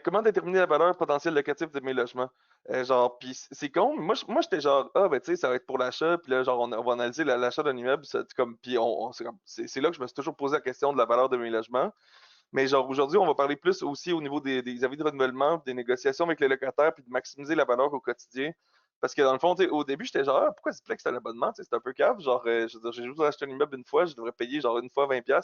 Comment déterminer la valeur potentielle locative de mes logements? Genre, puis c'est con, moi j'étais genre, ah ben tu sais, ça va être pour l'achat, puis là, genre, on va analyser l'achat d'un immeuble, comme, puis c'est là que je me suis toujours posé la question de la valeur de mes logements. Mais genre, aujourd'hui, on va parler plus aussi au niveau des avis de renouvellement, des négociations avec les locataires, puis de maximiser la valeur au quotidien. Parce que dans le fond, tu sais, au début, j'étais genre, ah, pourquoi Ziplex c'est un abonnement? Tu sais, c'est un peu cave. Genre, je veux dire, j'ai juste acheté un immeuble une fois, je devrais payer genre une fois 20$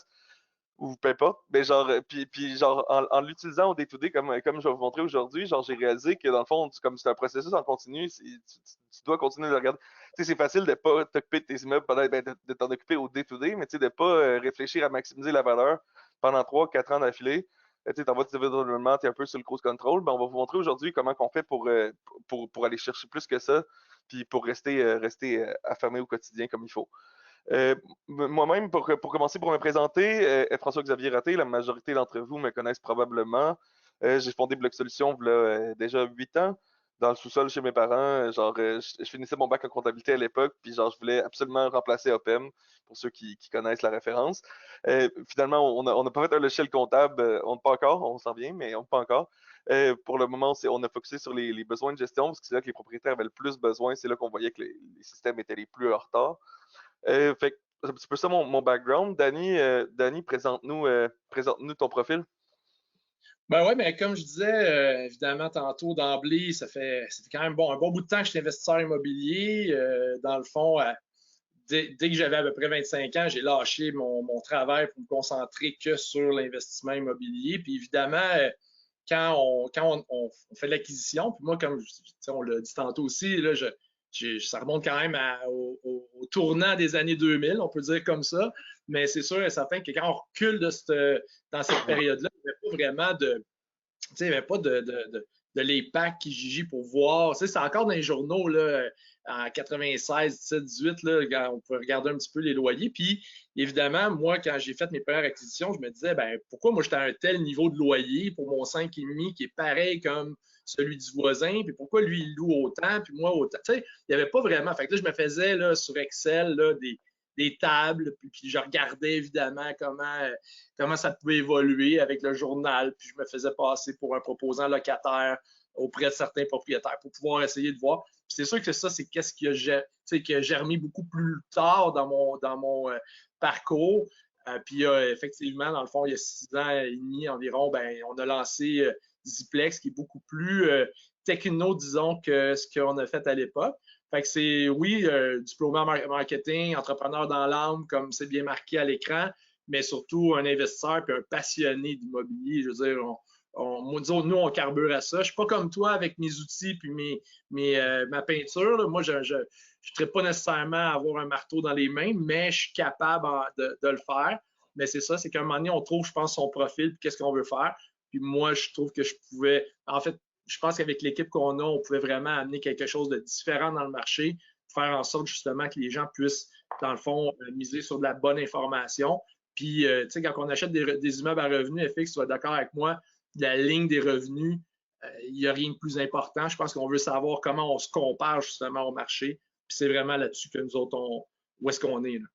ou peu importe. Mais genre, puis genre, en l'utilisant au day-to-day, comme je vais vous montrer aujourd'hui, genre, j'ai réalisé que dans le fond, comme c'est un processus en continu, tu dois continuer de le regarder. Tu sais, c'est facile de pas t'occuper de tes immeubles, ben, de t'en occuper au day-to-day, mais tu sais, de pas réfléchir à maximiser la valeur pendant 3 4 ans d'affilée. Tu sais, t'envoies tes événements, t'es un peu sur le cruise control. Ben, on va vous montrer aujourd'hui comment on fait pour aller chercher plus que ça, puis pour rester affirmé au quotidien comme il faut. Euh, Moi-même, pour commencer, pour me présenter, François-Xavier Raté, la majorité d'entre vous me connaissent probablement. J'ai fondé Bloc Solutions il y a déjà 8 ans dans le sous-sol chez mes parents. Genre, je finissais mon bac en comptabilité à l'époque, puis genre, je voulais absolument remplacer OPEM, pour ceux qui connaissent la référence. Finalement, on n'a pas fait un logiciel comptable, on n'a pas encore, on s'en vient, mais on n'a pas encore. Pour le moment, on a focusé sur les besoins de gestion, parce que c'est là que les propriétaires avaient le plus besoin, c'est là qu'on voyait que les systèmes étaient les plus en retard. Fait que c'est un petit peu ça mon background. Danny, présente-nous ton profil. Ben ouais, mais comme je disais, évidemment, tantôt d'emblée, ça fait quand même un bon bout de temps que je suis investisseur immobilier. Dans le fond, dès que j'avais à peu près 25 ans, j'ai lâché mon travail pour me concentrer que sur l'investissement immobilier. Puis évidemment, quand on fait l'acquisition, puis moi, comme on l'a dit tantôt aussi, là, ça remonte quand même au tournant des années 2000, on peut dire comme ça. Mais c'est sûr et certain que quand on recule dans cette période-là, il n'y avait pas vraiment il n'y avait pas de l'EPAC qui gigit pour voir. C'est encore dans les journaux, là, en 96, 17, 18, là, on peut regarder un petit peu les loyers. Puis, évidemment, moi, quand j'ai fait mes premières acquisitions, je me disais, ben, pourquoi moi, j'étais à un tel niveau de loyer pour mon 5,5 qui est pareil comme celui du voisin, puis pourquoi lui, il loue autant, puis moi, autant. Tu sais, il n'y avait pas vraiment. Fait que là, je me faisais là, sur Excel là, des tables, puis je regardais évidemment comment ça pouvait évoluer avec le journal, puis je me faisais passer pour un proposant locataire auprès de certains propriétaires pour pouvoir essayer de voir. Puis c'est sûr que ça, c'est qu'est-ce qui a germé beaucoup plus tard dans mon parcours. Puis effectivement, dans le fond, il y a 6 ans et demi environ, ben, on a lancé Ziplex, qui est beaucoup plus techno, disons, que ce qu'on a fait à l'époque. Fait que c'est, oui, diplômé en marketing, entrepreneur dans l'âme, comme c'est bien marqué à l'écran, mais surtout un investisseur puis un passionné d'immobilier. Je veux dire, disons, nous, on carbure à ça. Je ne suis pas comme toi avec mes outils puis ma peinture. Là. Moi, je ne serais pas nécessairement à avoir un marteau dans les mains, mais je suis capable de le faire. Mais c'est ça, c'est qu'à un moment donné, on trouve, je pense, son profil puis qu'est-ce qu'on veut faire. Puis moi, je trouve que je pouvais, en fait, je pense qu'avec l'équipe qu'on a, on pouvait vraiment amener quelque chose de différent dans le marché, faire en sorte justement que les gens puissent, dans le fond, miser sur de la bonne information. Puis, tu sais, quand on achète des immeubles à revenus, FX, tu vas être d'accord avec moi, la ligne des revenus, il n'y a rien de plus important. Je pense qu'on veut savoir comment on se compare justement au marché. Puis c'est vraiment là-dessus que nous autres, où est-ce qu'on est, là.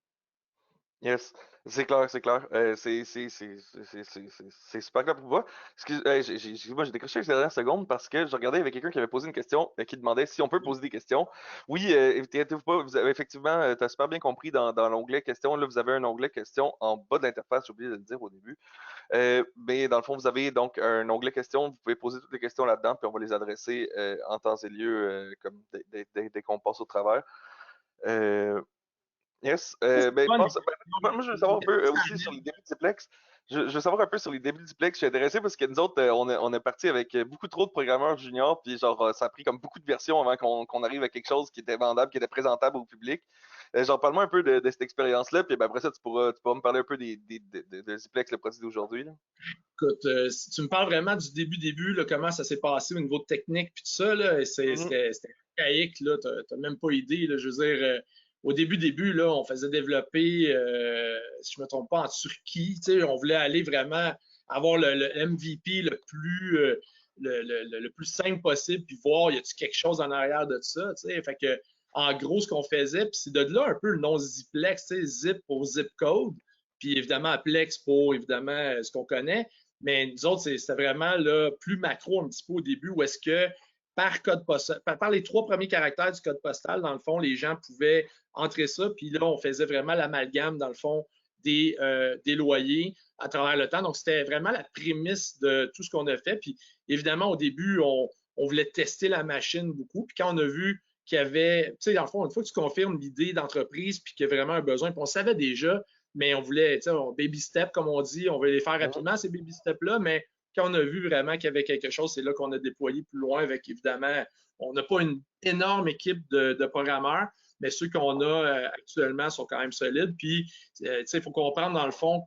Yes, c'est clair, c'est clair. C'est super clair pour moi. Moi, j'ai décroché les dernières secondes parce que je regardais avec quelqu'un qui avait posé une question, qui demandait si on peut poser des questions. Oui, inquiétez-vous pas, vous avez effectivement, tu as super bien compris dans l'onglet questions. Là, vous avez un onglet questions en bas de l'interface, j'ai oublié de le dire au début. Mais dans le fond, vous avez donc un onglet questions. Vous pouvez poser toutes les questions là-dedans, puis on va les adresser en temps et lieu, comme dès qu'on passe au travers. Euh, Yes. Ça, c'est Ben, fun, moi, je veux savoir un peu aussi sur les débuts de Diplex. Je veux savoir un peu sur les débuts de Diplex. Je suis intéressé parce que nous autres, on est parti avec beaucoup trop de programmeurs juniors, puis genre, ça a pris comme beaucoup de versions avant qu'on arrive à quelque chose qui était vendable, qui était présentable au public. Genre, parle-moi un peu de cette expérience-là, puis ben, après ça, tu pourras me parler un peu de Ziplex, le produit d'aujourd'hui, là. écoute, si tu me parles vraiment du début, là, comment ça s'est passé au niveau de technique puis tout ça, là, Mhm. c'était archaïque, là, t'as même pas idée, là, je veux dire, au début, là, on faisait développer, si je me trompe pas, en Turquie, tu sais, on voulait aller vraiment avoir le MVP le plus simple possible, puis voir, y a-tu quelque chose en arrière de ça, tu sais, fait que, en gros, ce qu'on faisait, puis c'est de là un peu le nom Ziplex, tu sais, Zip pour zip code, puis évidemment Plex pour évidemment ce qu'on connaît. Mais nous autres, c'était vraiment là, plus macro un petit peu au début, où est-ce que par code postal, par les 3 premiers caractères du code postal, dans le fond, les gens pouvaient entrer ça, puis là, on faisait vraiment l'amalgame, dans le fond, des loyers à travers le temps. Donc, c'était vraiment la prémisse de tout ce qu'on a fait. Puis, évidemment, au début, on voulait tester la machine beaucoup. Puis, quand on a vu qu'il y avait, tu sais, dans le fond, une fois que tu confirmes l'idée d'entreprise, puis qu'il y a vraiment un besoin, puis on savait déjà, mais on voulait, tu sais, baby step, comme on dit, on veut les faire rapidement, ces baby steps-là, mais quand on a vu vraiment qu'il y avait quelque chose, c'est là qu'on a déployé plus loin avec, évidemment, on n'a pas une énorme équipe de programmeurs, mais ceux qu'on a actuellement sont quand même solides. Puis, tu sais, il faut comprendre dans le fond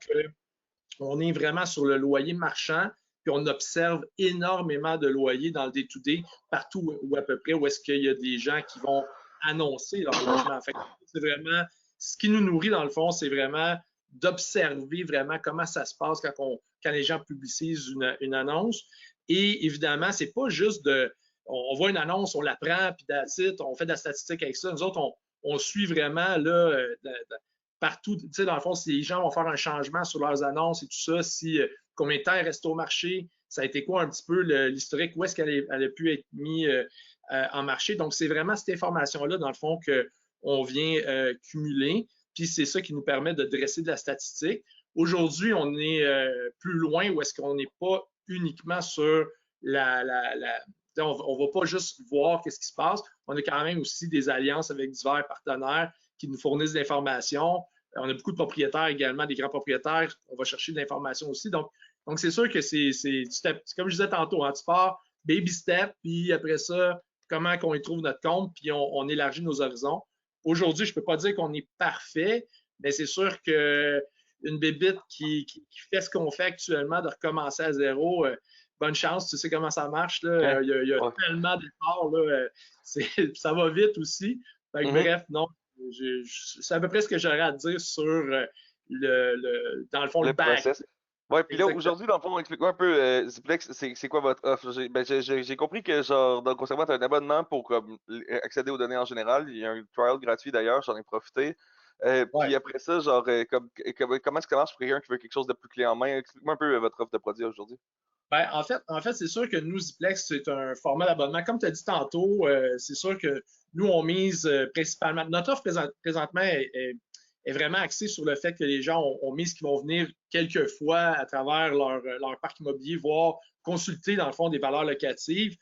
qu'on est vraiment sur le loyer marchand, puis on observe énormément de loyers dans le day-to-day, partout ou à peu près où est-ce qu'il y a des gens qui vont annoncer leur logement. Fait que c'est vraiment, ce qui nous nourrit dans le fond, c'est vraiment d'observer vraiment comment ça se passe quand les gens publicisent une annonce. Et évidemment, c'est pas juste on voit une annonce, on la prend, puis on fait de la statistique avec ça. Nous autres, on suit vraiment là, partout. Tu sais, dans le fond, si les gens vont faire un changement sur leurs annonces et tout ça, si combien de temps elle reste au marché, ça a été quoi un petit peu l'historique, où est-ce qu'elle a pu être mise en marché. Donc, c'est vraiment cette information-là, dans le fond, qu'on vient cumuler. Puis, c'est ça qui nous permet de dresser de la statistique. Aujourd'hui, on est plus loin où est-ce qu'on n'est pas uniquement sur on ne va pas juste voir qu'est-ce qui se passe. On a quand même aussi des alliances avec divers partenaires qui nous fournissent de l'information. On a beaucoup de propriétaires également, des grands propriétaires. On va chercher de l'information aussi. Donc c'est sûr que c'est comme je disais tantôt, hein, tu pars baby step, puis après ça, comment qu'on y trouve notre compte, puis on élargit nos horizons. Aujourd'hui, je ne peux pas dire qu'on est parfait, mais c'est sûr qu'une bébite qui fait ce qu'on fait actuellement, de recommencer à zéro, bonne chance, tu sais comment ça marche. Là. Il y a tellement d'efforts. Ça va vite aussi. Fait que, bref, non, c'est à peu près ce que j'aurais à dire sur dans le fond, le back. Process. Ouais, puis là, aujourd'hui, dans le fond, explique-moi un peu, Ziplex, c'est quoi votre offre? J'ai compris que, genre, dans le conservatoire, tu as un abonnement pour comme, accéder aux données en général. Il y a un trial gratuit d'ailleurs, j'en ai profité. Puis après ça, genre, comment est-ce que ça marche pour quelqu'un qui veut quelque chose de plus clé en main? Explique-moi un peu votre offre de produit aujourd'hui. Ben, en fait c'est sûr que nous, Ziplex, c'est un format d'abonnement. Comme tu as dit tantôt, c'est sûr que nous, on mise principalement. Notre offre présentement est vraiment axée sur le fait que les gens ont mise qu'ils vont venir quelques fois à travers leur parc immobilier, voir, consulter dans le fond des valeurs locatives,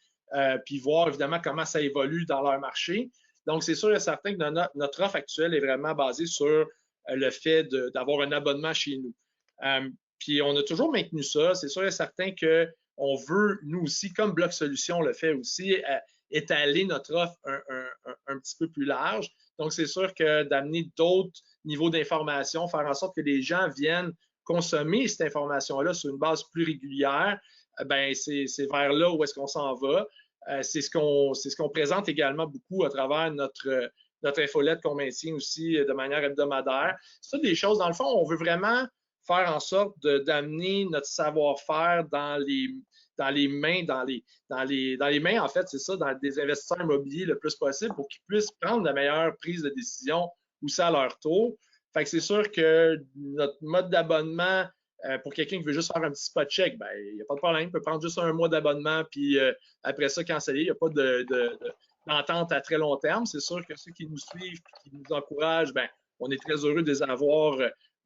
puis voir évidemment comment ça évolue dans leur marché. Donc, c'est sûr et certain que notre offre actuelle est vraiment basée sur le fait d'avoir un abonnement chez nous. Puis on a toujours maintenu ça. C'est sûr et certain qu'on veut, nous aussi, comme Bloc Solutions le fait aussi, étaler notre offre un petit peu plus large. Donc, c'est sûr que d'amener d'autres niveaux d'information, faire en sorte que les gens viennent consommer cette information-là sur une base plus régulière, ben c'est vers là où est-ce qu'on s'en va. C'est ce qu'on présente également beaucoup à travers notre infolette qu'on maintient aussi de manière hebdomadaire. C'est des choses, dans le fond, on veut vraiment faire en sorte d'amener notre savoir-faire dans les mains, en fait, c'est ça, dans des investisseurs immobiliers le plus possible pour qu'ils puissent prendre la meilleure prise de décision aussi à leur tour. Fait que c'est sûr que notre mode d'abonnement, pour quelqu'un qui veut juste faire un petit spot check, ben, il n'y a pas de problème. Il peut prendre juste un mois d'abonnement, puis après ça, canceller. Il n'y a pas d'entente à très long terme. C'est sûr que ceux qui nous suivent et qui nous encouragent, ben, on est très heureux de les avoir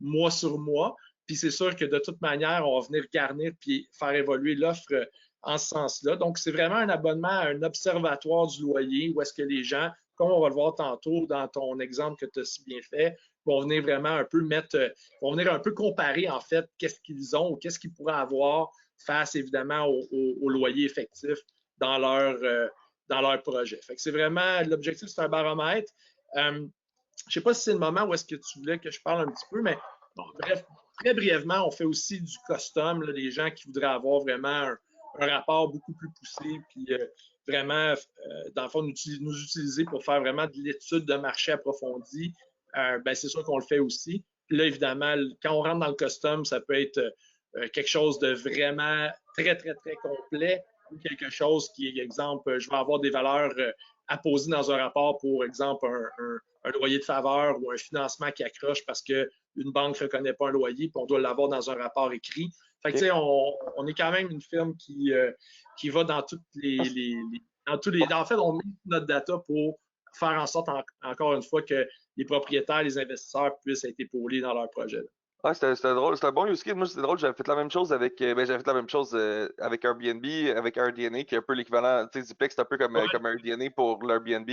mois sur mois. Puis c'est sûr que de toute manière, on va venir garnir puis faire évoluer l'offre en ce sens-là. Donc, c'est vraiment un abonnement à un observatoire du loyer où est-ce que les gens, comme on va le voir tantôt dans ton exemple que tu as si bien fait, vont venir vraiment un peu vont venir un peu comparer en fait qu'est-ce qu'ils ont ou qu'est-ce qu'ils pourraient avoir face évidemment au loyer effectif dans leur projet. Fait que c'est vraiment, l'objectif, c'est un baromètre. Je ne sais pas si c'est le moment où est-ce que tu voulais que je parle un petit peu, mais bon, bref, très brièvement, on fait aussi du custom, là, des gens qui voudraient avoir vraiment un rapport beaucoup plus poussé, puis vraiment, dans le fond, nous utiliser pour faire vraiment de l'étude de marché approfondie. Ben, c'est sûr qu'on le fait aussi. Puis là, évidemment, quand on rentre dans le custom, ça peut être quelque chose de vraiment très, très, très complet ou quelque chose qui, exemple, je vais avoir des valeurs à poser dans un rapport, pour exemple, un loyer de faveur ou un financement qui accroche parce qu'une banque ne reconnaît pas un loyer, puis on doit l'avoir dans un rapport écrit. Fait que, tu sais, on est quand même une firme qui va dans toutes dans tous les. En fait, on met notre data pour faire en sorte, encore une fois, que les propriétaires, les investisseurs puissent être épaulés dans leur projet. Ouais, c'était drôle, c'était un bon use case. Moi, c'était drôle, j'avais fait la même chose avec, j'avais fait la même chose avec Airbnb, avec RDNA, qui est un peu l'équivalent, tu sais, Ziplex, c'est un peu comme RDNA pour l'Airbnb.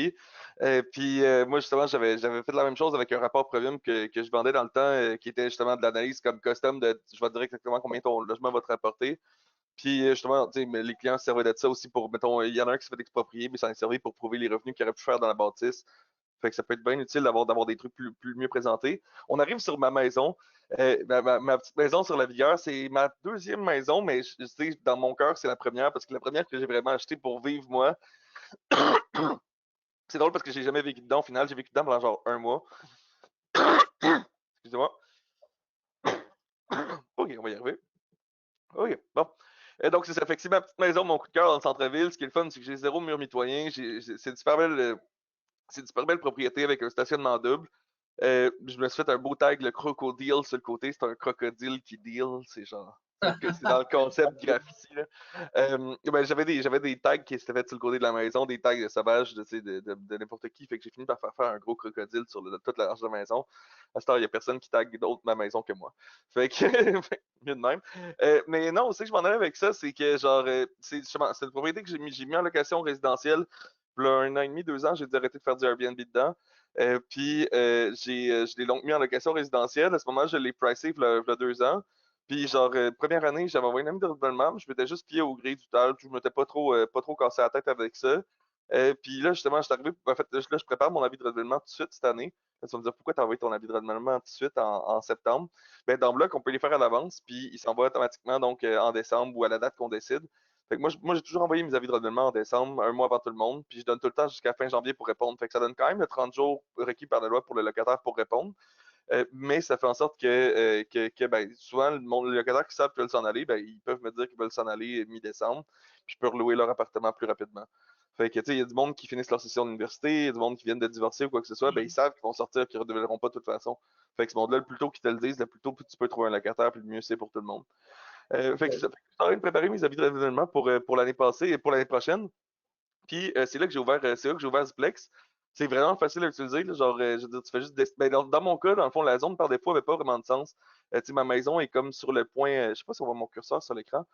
Moi, justement, j'avais fait la même chose avec un rapport premium que je vendais dans le temps, qui était justement de l'analyse comme custom de, je vais te dire exactement combien ton logement va te rapporter. Puis justement, tu sais, mais les clients se servaient de ça aussi pour, mettons, il y en a un qui s'est fait exproprier, mais ça en est servi pour prouver les revenus qu'il aurait pu faire dans la bâtisse. Fait que ça peut être bien utile d'avoir des trucs plus mieux présentés. On arrive sur ma maison. Ma petite maison sur la Vigueur, c'est ma deuxième maison, mais je sais, dans mon cœur, c'est la première, parce que la première que j'ai vraiment achetée pour vivre moi. C'est drôle parce que j'ai jamais vécu dedans. Au final, j'ai vécu dedans pendant genre un mois. Excusez-moi. Ok, on va y arriver. Ok, bon. Donc, c'est ça. Fait que c'est ma petite maison, mon coup de cœur dans le centre-ville. Ce qui est le fun, c'est que j'ai zéro mur mitoyen. C'est une super belle propriété avec un stationnement double. Je me suis fait un beau tag, le crocodile sur le côté. C'est un crocodile qui deal. C'est genre. C'est dans le concept graffiti. Là. J'avais des tags qui s'étaient faits sur le côté de la maison, des tags de sauvages de n'importe qui. Fait que j'ai fini par faire un gros crocodile sur toute la large de la maison. À cette heure, il n'y a personne qui tag d'autre ma maison que moi. Fait que, mieux de même. Mais non, aussi que je m'en allais avec ça, c'est que genre, c'est une propriété que j'ai mis en location résidentielle. Puis là, 1 an et demi, 2 ans, j'ai dû arrêter de faire du Airbnb dedans. Je l'ai donc mis en location résidentielle. À ce moment, je l'ai pricé il y a 2 ans. Puis, genre, première année, j'avais envoyé une amie de renouvellement. Je m'étais juste plié au gré du tal. Je m'étais pas trop cassé la tête avec ça. Puis là, justement, je suis arrivé. En fait, là, je prépare mon avis de renouvellement tout de suite cette année. Là, tu vas me dire pourquoi tu as envoyé ton avis de renouvellement tout de suite en septembre. Ben, dans Bloc, on peut les faire à l'avance. Puis, ils s'envoient automatiquement donc en décembre ou à la date qu'on décide. Fait que moi, j'ai toujours envoyé mes avis de renouvellement en décembre, un mois avant tout le monde. Puis, je donne tout le temps jusqu'à fin janvier pour répondre. Fait que ça donne quand même le 30 jours requis par la loi pour le locataire pour répondre. Mais ça fait en sorte ben, souvent, les locataires qui savent qu'ils veulent s'en aller, ben, ils peuvent me dire qu'ils veulent s'en aller mi-décembre, puis je peux relouer leur appartement plus rapidement. Fait que, tu sais, il y a du monde qui finissent leur session d'université, il y a du monde qui viennent de divorcer ou quoi que ce soit, ben, ils savent qu'ils vont sortir, qu'ils ne renouvelleront pas de toute façon. Fait que ce monde-là, le plus tôt qu'ils te le disent, le plus tôt tu peux trouver un locataire, puis le mieux c'est pour tout le monde. Fait que je suis en train de préparer mes avis de renouvellement pour l'année passée et pour l'année prochaine. Puis c'est là que j'ai ouvert Ziplex. C'est vraiment facile à utiliser. Là, genre, je veux dire, tu fais juste dans mon cas, dans le fond, la zone par défaut n'avait pas vraiment de sens. Tu sais, ma maison est comme sur le point. Je sais pas si on voit mon curseur sur l'écran.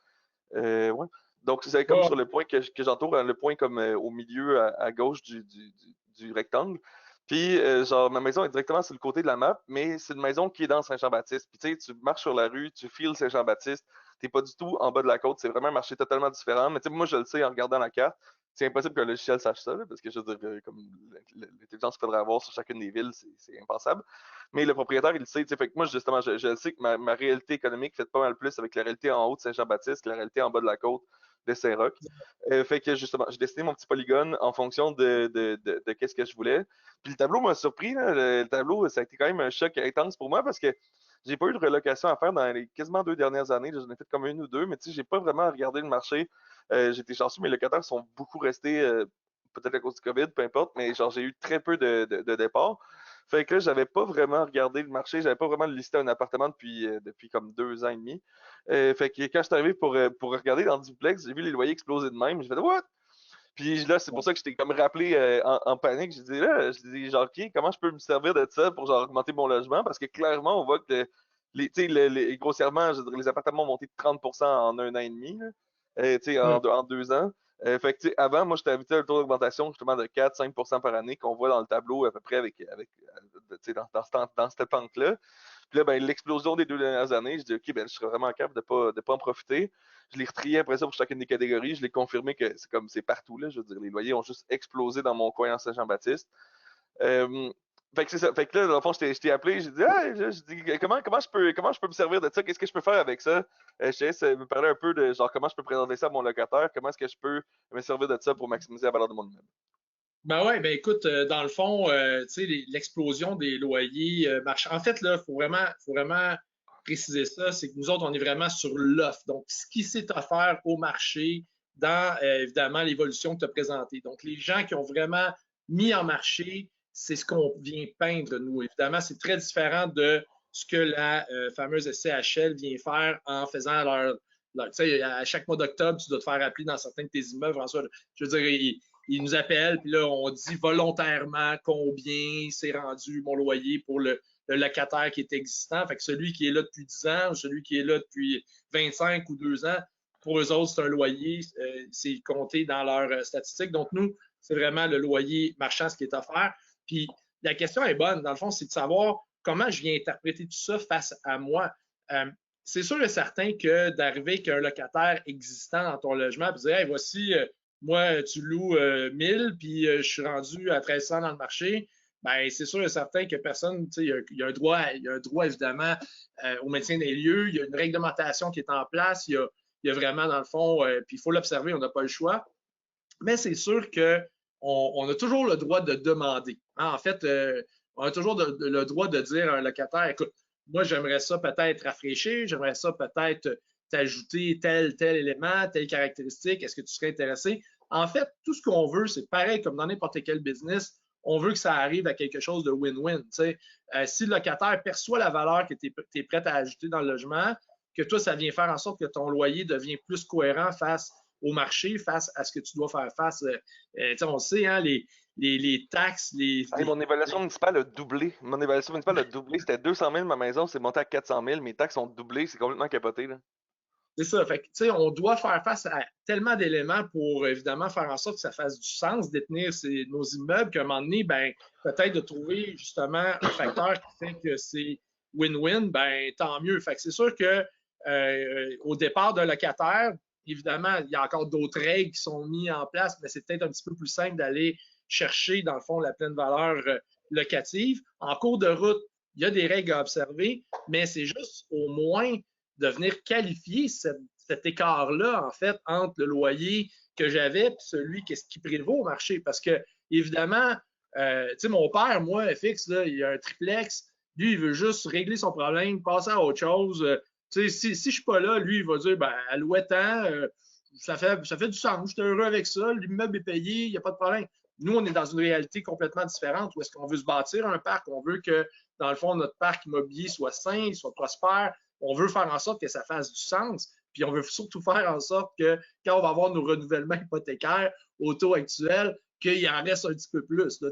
Ouais. Donc, c'est comme sur le point que j'entoure, le point comme au milieu à gauche du rectangle. Puis, genre, ma maison est directement sur le côté de la map, mais c'est une maison qui est dans Saint-Jean-Baptiste. Puis, tu sais, tu marches sur la rue, tu files Saint-Jean-Baptiste, t'es pas du tout en bas de la côte, c'est vraiment un marché totalement différent. Mais tu sais, moi, je le sais en regardant la carte. C'est impossible qu'un logiciel sache ça, là, parce que je veux dire, comme l'intelligence qu'il faudrait avoir sur chacune des villes, c'est impensable. Mais le propriétaire, il le sait. Fait que moi, justement, je sais que ma réalité économique fait pas mal plus avec la réalité en haut de Saint-Jean-Baptiste que la réalité en bas de la côte de Saint-Roch. Fait que justement, j'ai dessiné mon petit polygone en fonction de qu'est-ce que je voulais. Puis le tableau m'a surpris. Là. Le tableau, ça a été quand même un choc intense pour moi parce que j'ai pas eu de relocation à faire dans les quasiment 2 dernières années. J'en ai fait comme une ou deux, mais tu sais, j'ai pas vraiment regardé le marché. J'étais chanceux, mes locataires sont beaucoup restés, peut-être à cause du COVID, peu importe, mais genre j'ai eu très peu de départs. Fait que là, j'avais pas vraiment regardé le marché, j'avais pas vraiment listé un appartement depuis comme 2 ans et demi. Fait que quand je suis arrivé pour regarder dans le duplex, j'ai vu les loyers exploser de même. J'ai fait What? Puis là, c'est pour ça que j'étais comme rappelé en panique. J'ai dit là, je dis genre, OK, comment je peux me servir de ça pour genre augmenter mon logement? Parce que clairement, on voit que grossièrement, je veux dire, les appartements ont monté de 30% en 1 an et demi, là. En 2 ans. Fait que, avant, moi, j'étais habitué à un taux d'augmentation justement de 4-5% par année qu'on voit dans le tableau à peu près dans cette pente-là. Puis là, ben, l'explosion des 2 dernières années, je dis, OK, ben, je serais vraiment capable de pas en profiter. Je l'ai retrié après ça pour chacune des catégories. Je l'ai confirmé que c'est partout, là. Je veux dire, les loyers ont juste explosé dans mon coin en Saint-Jean-Baptiste. Euh, fait que c'est ça. Fait que là, dans le fond, je t'ai appelé, j'ai dit, ah, comment je peux me servir de ça? Qu'est-ce que je peux faire avec ça? Je te laisse me parler un peu de genre comment je peux présenter ça à mon locataire, comment est-ce que je peux me servir de ça pour maximiser la valeur de mon immeuble. Ben ouais, ben écoute, dans le fond, tu sais, l'explosion des loyers marche. En fait, là, faut vraiment préciser ça, c'est que nous autres, on est vraiment sur l'offre. Donc, ce qui s'est offert au marché dans, évidemment, l'évolution que tu as présentée. Donc, les gens qui ont vraiment mis en marché c'est ce qu'on vient peindre, nous. Évidemment, c'est très différent de ce que la fameuse SCHL vient faire en faisant tu sais, à chaque mois d'octobre, tu dois te faire appeler dans certains de tes immeubles. François, je veux dire, ils nous appellent, puis là, on dit volontairement combien c'est rendu mon loyer pour le locataire qui est existant. Fait que celui qui est là depuis 10 ans ou celui qui est là depuis 25 ou 2 ans, pour eux autres, c'est un loyer, c'est compté dans leurs statistiques. Donc, nous, c'est vraiment le loyer marchand, ce qui est offert. Puis, la question est bonne, dans le fond, c'est de savoir comment je viens interpréter tout ça face à moi. C'est sûr et certain que d'arriver avec un locataire existant dans ton logement, puis dire, hey, voici, moi, tu loues 1000, puis je suis rendu à 1300 dans le marché, ben c'est sûr et certain que personne, tu sais, il y a un droit évidemment au maintien des lieux, il y a une réglementation qui est en place, il y a vraiment, dans le fond, puis il faut l'observer, on n'a pas le choix. Mais c'est sûr qu'on a toujours le droit de demander. Hein, en fait, on a toujours le droit de dire à un locataire, écoute, moi, j'aimerais ça peut-être rafraîchir, j'aimerais ça peut-être t'ajouter tel élément, telle caractéristique, est-ce que tu serais intéressé? En fait, tout ce qu'on veut, c'est pareil comme dans n'importe quel business, on veut que ça arrive à quelque chose de win-win. Si le locataire perçoit la valeur que tu es prêt à ajouter dans le logement, que toi, ça vient faire en sorte que ton loyer devient plus cohérent face au marché, face à ce que tu dois faire face. On sait, hein, les taxes, Mon évaluation municipale a doublé. Mon évaluation municipale a doublé. C'était 200 000 ma maison, c'est monté à 400 000. Mes taxes ont doublé, c'est complètement capoté. Là. C'est ça. Fait que, on doit faire face à tellement d'éléments pour évidemment faire en sorte que ça fasse du sens, détenir nos immeubles, qu'à un moment donné, ben, peut-être de trouver justement un facteur qui fait que c'est win-win, ben, tant mieux. Fait que c'est sûr que au départ d'un locataire, évidemment, il y a encore d'autres règles qui sont mises en place, mais c'est peut-être un petit peu plus simple d'aller chercher, dans le fond, la pleine valeur locative. En cours de route, il y a des règles à observer, mais c'est juste au moins de venir qualifier cet écart-là, en fait, entre le loyer que j'avais et celui qui prévaut au marché. Parce que, évidemment, tu sais, mon père, moi, FX, là, il a un triplex. Lui, il veut juste régler son problème, passer à autre chose. Tu sais, si je suis pas là, lui, il va dire, ben, alouette tant, ça fait du sens. Je suis heureux avec ça. L'immeuble est payé, il n'y a pas de problème. Nous, on est dans une réalité complètement différente où est-ce qu'on veut se bâtir un parc, on veut que, dans le fond, notre parc immobilier soit sain, soit prospère. On veut faire en sorte que ça fasse du sens. Puis on veut surtout faire en sorte que quand on va avoir nos renouvellements hypothécaires au taux actuel, qu'il en reste un petit peu plus. Là,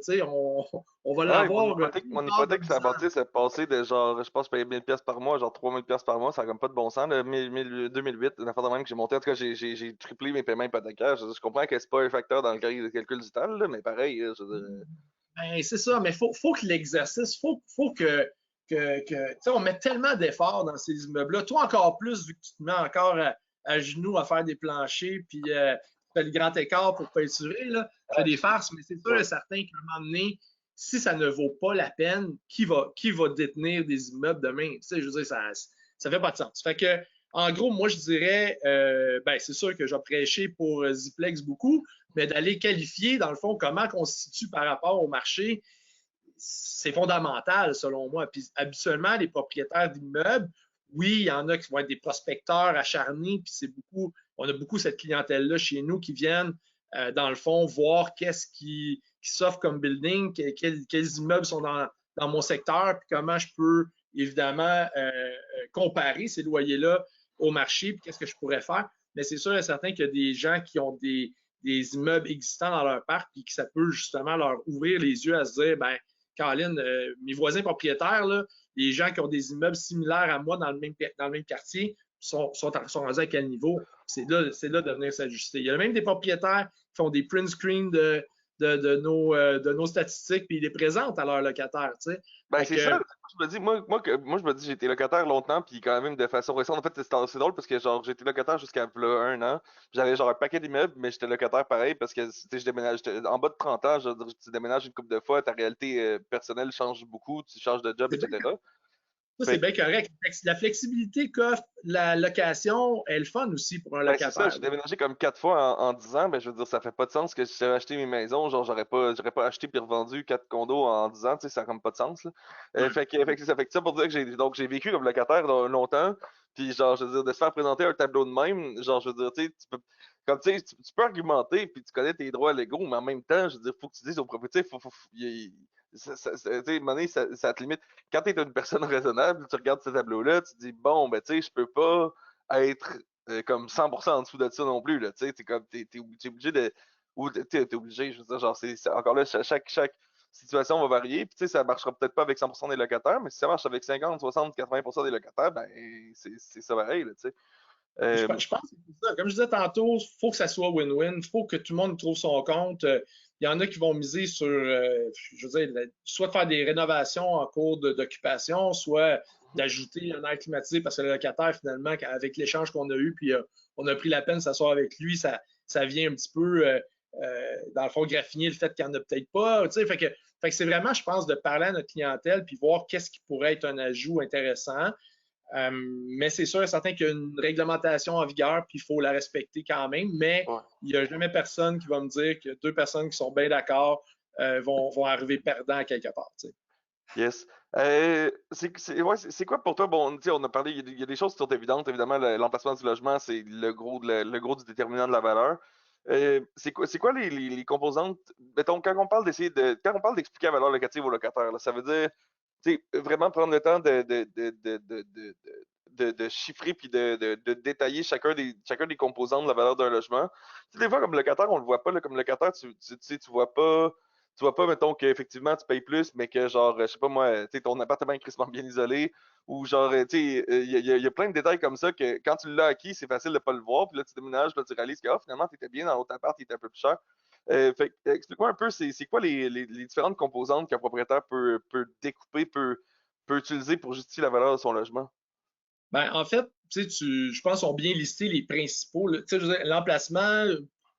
on va l'avoir. Mon hypothèque, ça a bâti, c'est passé de genre, je pense, payer 1000 pièces par mois, genre 3000 pièces par mois, ça n'a comme pas de bon sens. 2008, une affaire de même que j'ai monté, en tout cas, j'ai triplé mes paiements hypothécaires. Je comprends que c'est pas un facteur dans le calcul du temps, là, mais pareil, je veux dire... Ben, c'est ça, mais faut que l'exercice, faut que on met tellement d'efforts dans ces immeubles-là. Toi, encore plus, vu que tu te mets encore à genoux à faire des planchers, puis tu fais le grand écart pour peinturer, là, tu fais des farces, mais c'est sûr et certain qu'à un moment donné, si ça ne vaut pas la peine, qui va détenir des immeubles demain? Tu sais, je veux dire, ça fait pas de sens. Fait que, en gros, moi, je dirais, ben, c'est sûr que j'ai prêché pour Ziplex beaucoup, mais d'aller qualifier, dans le fond, comment on se situe par rapport au marché, c'est fondamental, selon moi. Puis habituellement, les propriétaires d'immeubles, oui, il y en a qui vont être des prospecteurs acharnés, puis on a beaucoup cette clientèle-là chez nous qui viennent, dans le fond, voir qu'est-ce qui s'offre comme building, quels immeubles sont dans mon secteur, puis comment je peux, évidemment, comparer ces loyers-là au marché, puis qu'est-ce que je pourrais faire. Mais c'est sûr et certain qu'il y a des gens qui ont des immeubles existants dans leur parc, puis que ça peut justement leur ouvrir les yeux à se dire, ben, Caroline, mes voisins propriétaires, là, les gens qui ont des immeubles similaires à moi dans le même quartier, sont rendus à quel niveau? C'est là de venir s'ajuster. Il y a même des propriétaires qui font des print screens de nos statistiques, puis ils les présentent à leurs locataires. Tu sais. Ben, c'est ça. Je me dis, moi, je me dis, j'ai été locataire longtemps, puis quand même de façon récente. En fait, c'est drôle parce que genre j'ai été locataire jusqu'à un an. J'avais genre un paquet d'immeubles, mais j'étais locataire pareil parce que je déménage. En bas de 30 ans, tu déménages une couple de fois, ta réalité personnelle change beaucoup, tu changes de job, etc. Ça, c'est bien correct. La flexibilité qu'offre la location est le fun aussi pour un locataire. C'est ça, j'ai déménagé comme 4 fois en 10 ans. Ben, je veux dire, ça fait pas de sens que si j'avais acheté mes maisons, genre, j'aurais pas acheté puis revendu 4 condos en 10 ans, tu sais, ça n'a comme pas de sens, là. Fait que c'est ça. Fait que ça pour dire que j'ai vécu comme locataire longtemps. Puis, genre, je veux dire, de se faire présenter un tableau de même, genre, je veux dire, tu sais, tu peux argumenter puis tu connais tes droits légaux, mais en même temps, je veux dire, faut que tu dises au propriétaire, tu sais, à un moment donné, ça te limite. Quand tu es une personne raisonnable, tu regardes ce tableau-là, tu te dis, bon, ben, tu sais, je peux pas être comme 100% en dessous de ça non plus, là, tu sais, t'es obligé de, ou t'es obligé, je veux dire, genre, encore là, chaque situation va varier, puis tu sais, ça marchera peut-être pas avec 100% des locataires, mais si ça marche avec 50, 60, 80% des locataires, ben, c'est ça pareil, là, tu sais. Je pense que c'est ça. Comme je disais tantôt, il faut que ça soit win-win. Il faut que tout le monde trouve son compte. Il y en a qui vont miser sur, je veux dire, soit de faire des rénovations en cours d'occupation, soit d'ajouter un air climatisé parce que le locataire, finalement, avec l'échange qu'on a eu, puis on a pris la peine de s'asseoir avec lui, ça vient un petit peu, dans le fond, graffiner le fait qu'il n'y en a peut-être pas. Fait que c'est vraiment, je pense, de parler à notre clientèle puis voir qu'est-ce qui pourrait être un ajout intéressant. Mais c'est sûr et certain qu'il y a une réglementation en vigueur, puis il faut la respecter quand même. Mais ouais. il n'y a jamais personne qui va me dire que deux personnes qui sont bien d'accord vont arriver perdants à quelque part. T'sais. Yes. Ouais, c'est quoi pour toi? Bon, tu sais, on a parlé, il y a des choses qui sont évidentes. Évidemment, l'emplacement du logement, c'est le gros du déterminant de la valeur. C'est quoi les composantes? Mettons, quand on parle d'expliquer la valeur locative aux locataires, là, ça veut dire, tu sais, vraiment prendre le temps de chiffrer puis de détailler chacun des composants de la valeur d'un logement. Tu sais, des fois, comme locataire, on le voit pas, là, comme locataire, tu vois pas, mettons, qu'effectivement, tu payes plus, mais que, genre, je sais pas moi, tu sais, ton appartement est crissement bien isolé, ou genre, tu sais, il y a plein de détails comme ça que quand tu l'as acquis, c'est facile de pas le voir, puis là, tu déménages, puis là, tu réalises que, ah, finalement, tu étais bien dans l'autre appart, il était un peu plus cher. Fait explique-moi un peu, c'est quoi les différentes composantes qu'un propriétaire peut découper, peut utiliser pour justifier la valeur de son logement? Ben, en fait, je pense qu'ils ont bien listé les principaux. L'emplacement,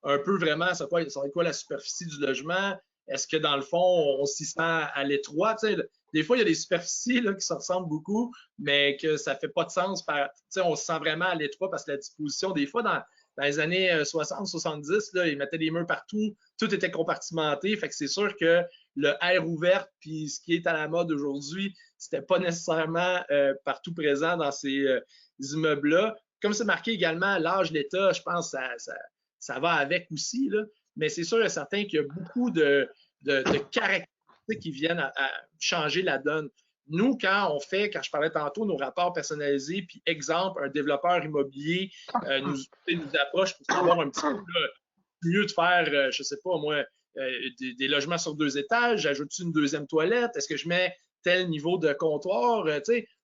un peu vraiment, ça va être quoi la superficie du logement? Est-ce que dans le fond, on s'y sent à l'étroit? Des fois, il y a des superficies là, qui se ressemblent beaucoup, mais que ça ne fait pas de sens. On se sent vraiment à l'étroit parce que la disposition, des fois, dans les années 60-70, ils mettaient des murs partout, tout était compartimenté. Fait que c'est sûr que le air ouvert, puis ce qui est à la mode aujourd'hui, c'était pas nécessairement partout présent dans ces immeubles-là. Comme c'est marqué également, l'âge, l'état, je pense que ça va avec aussi. Là. Mais c'est sûr et certain qu'il y a beaucoup de caractéristiques qui viennent à changer la donne. Nous, quand je parlais tantôt, nos rapports personnalisés, puis exemple, un développeur immobilier nous approche pour savoir un petit peu là, mieux de faire, je sais pas moi, des logements sur 2 étages, j'ajoute une deuxième toilette, est-ce que je mets tel niveau de comptoir?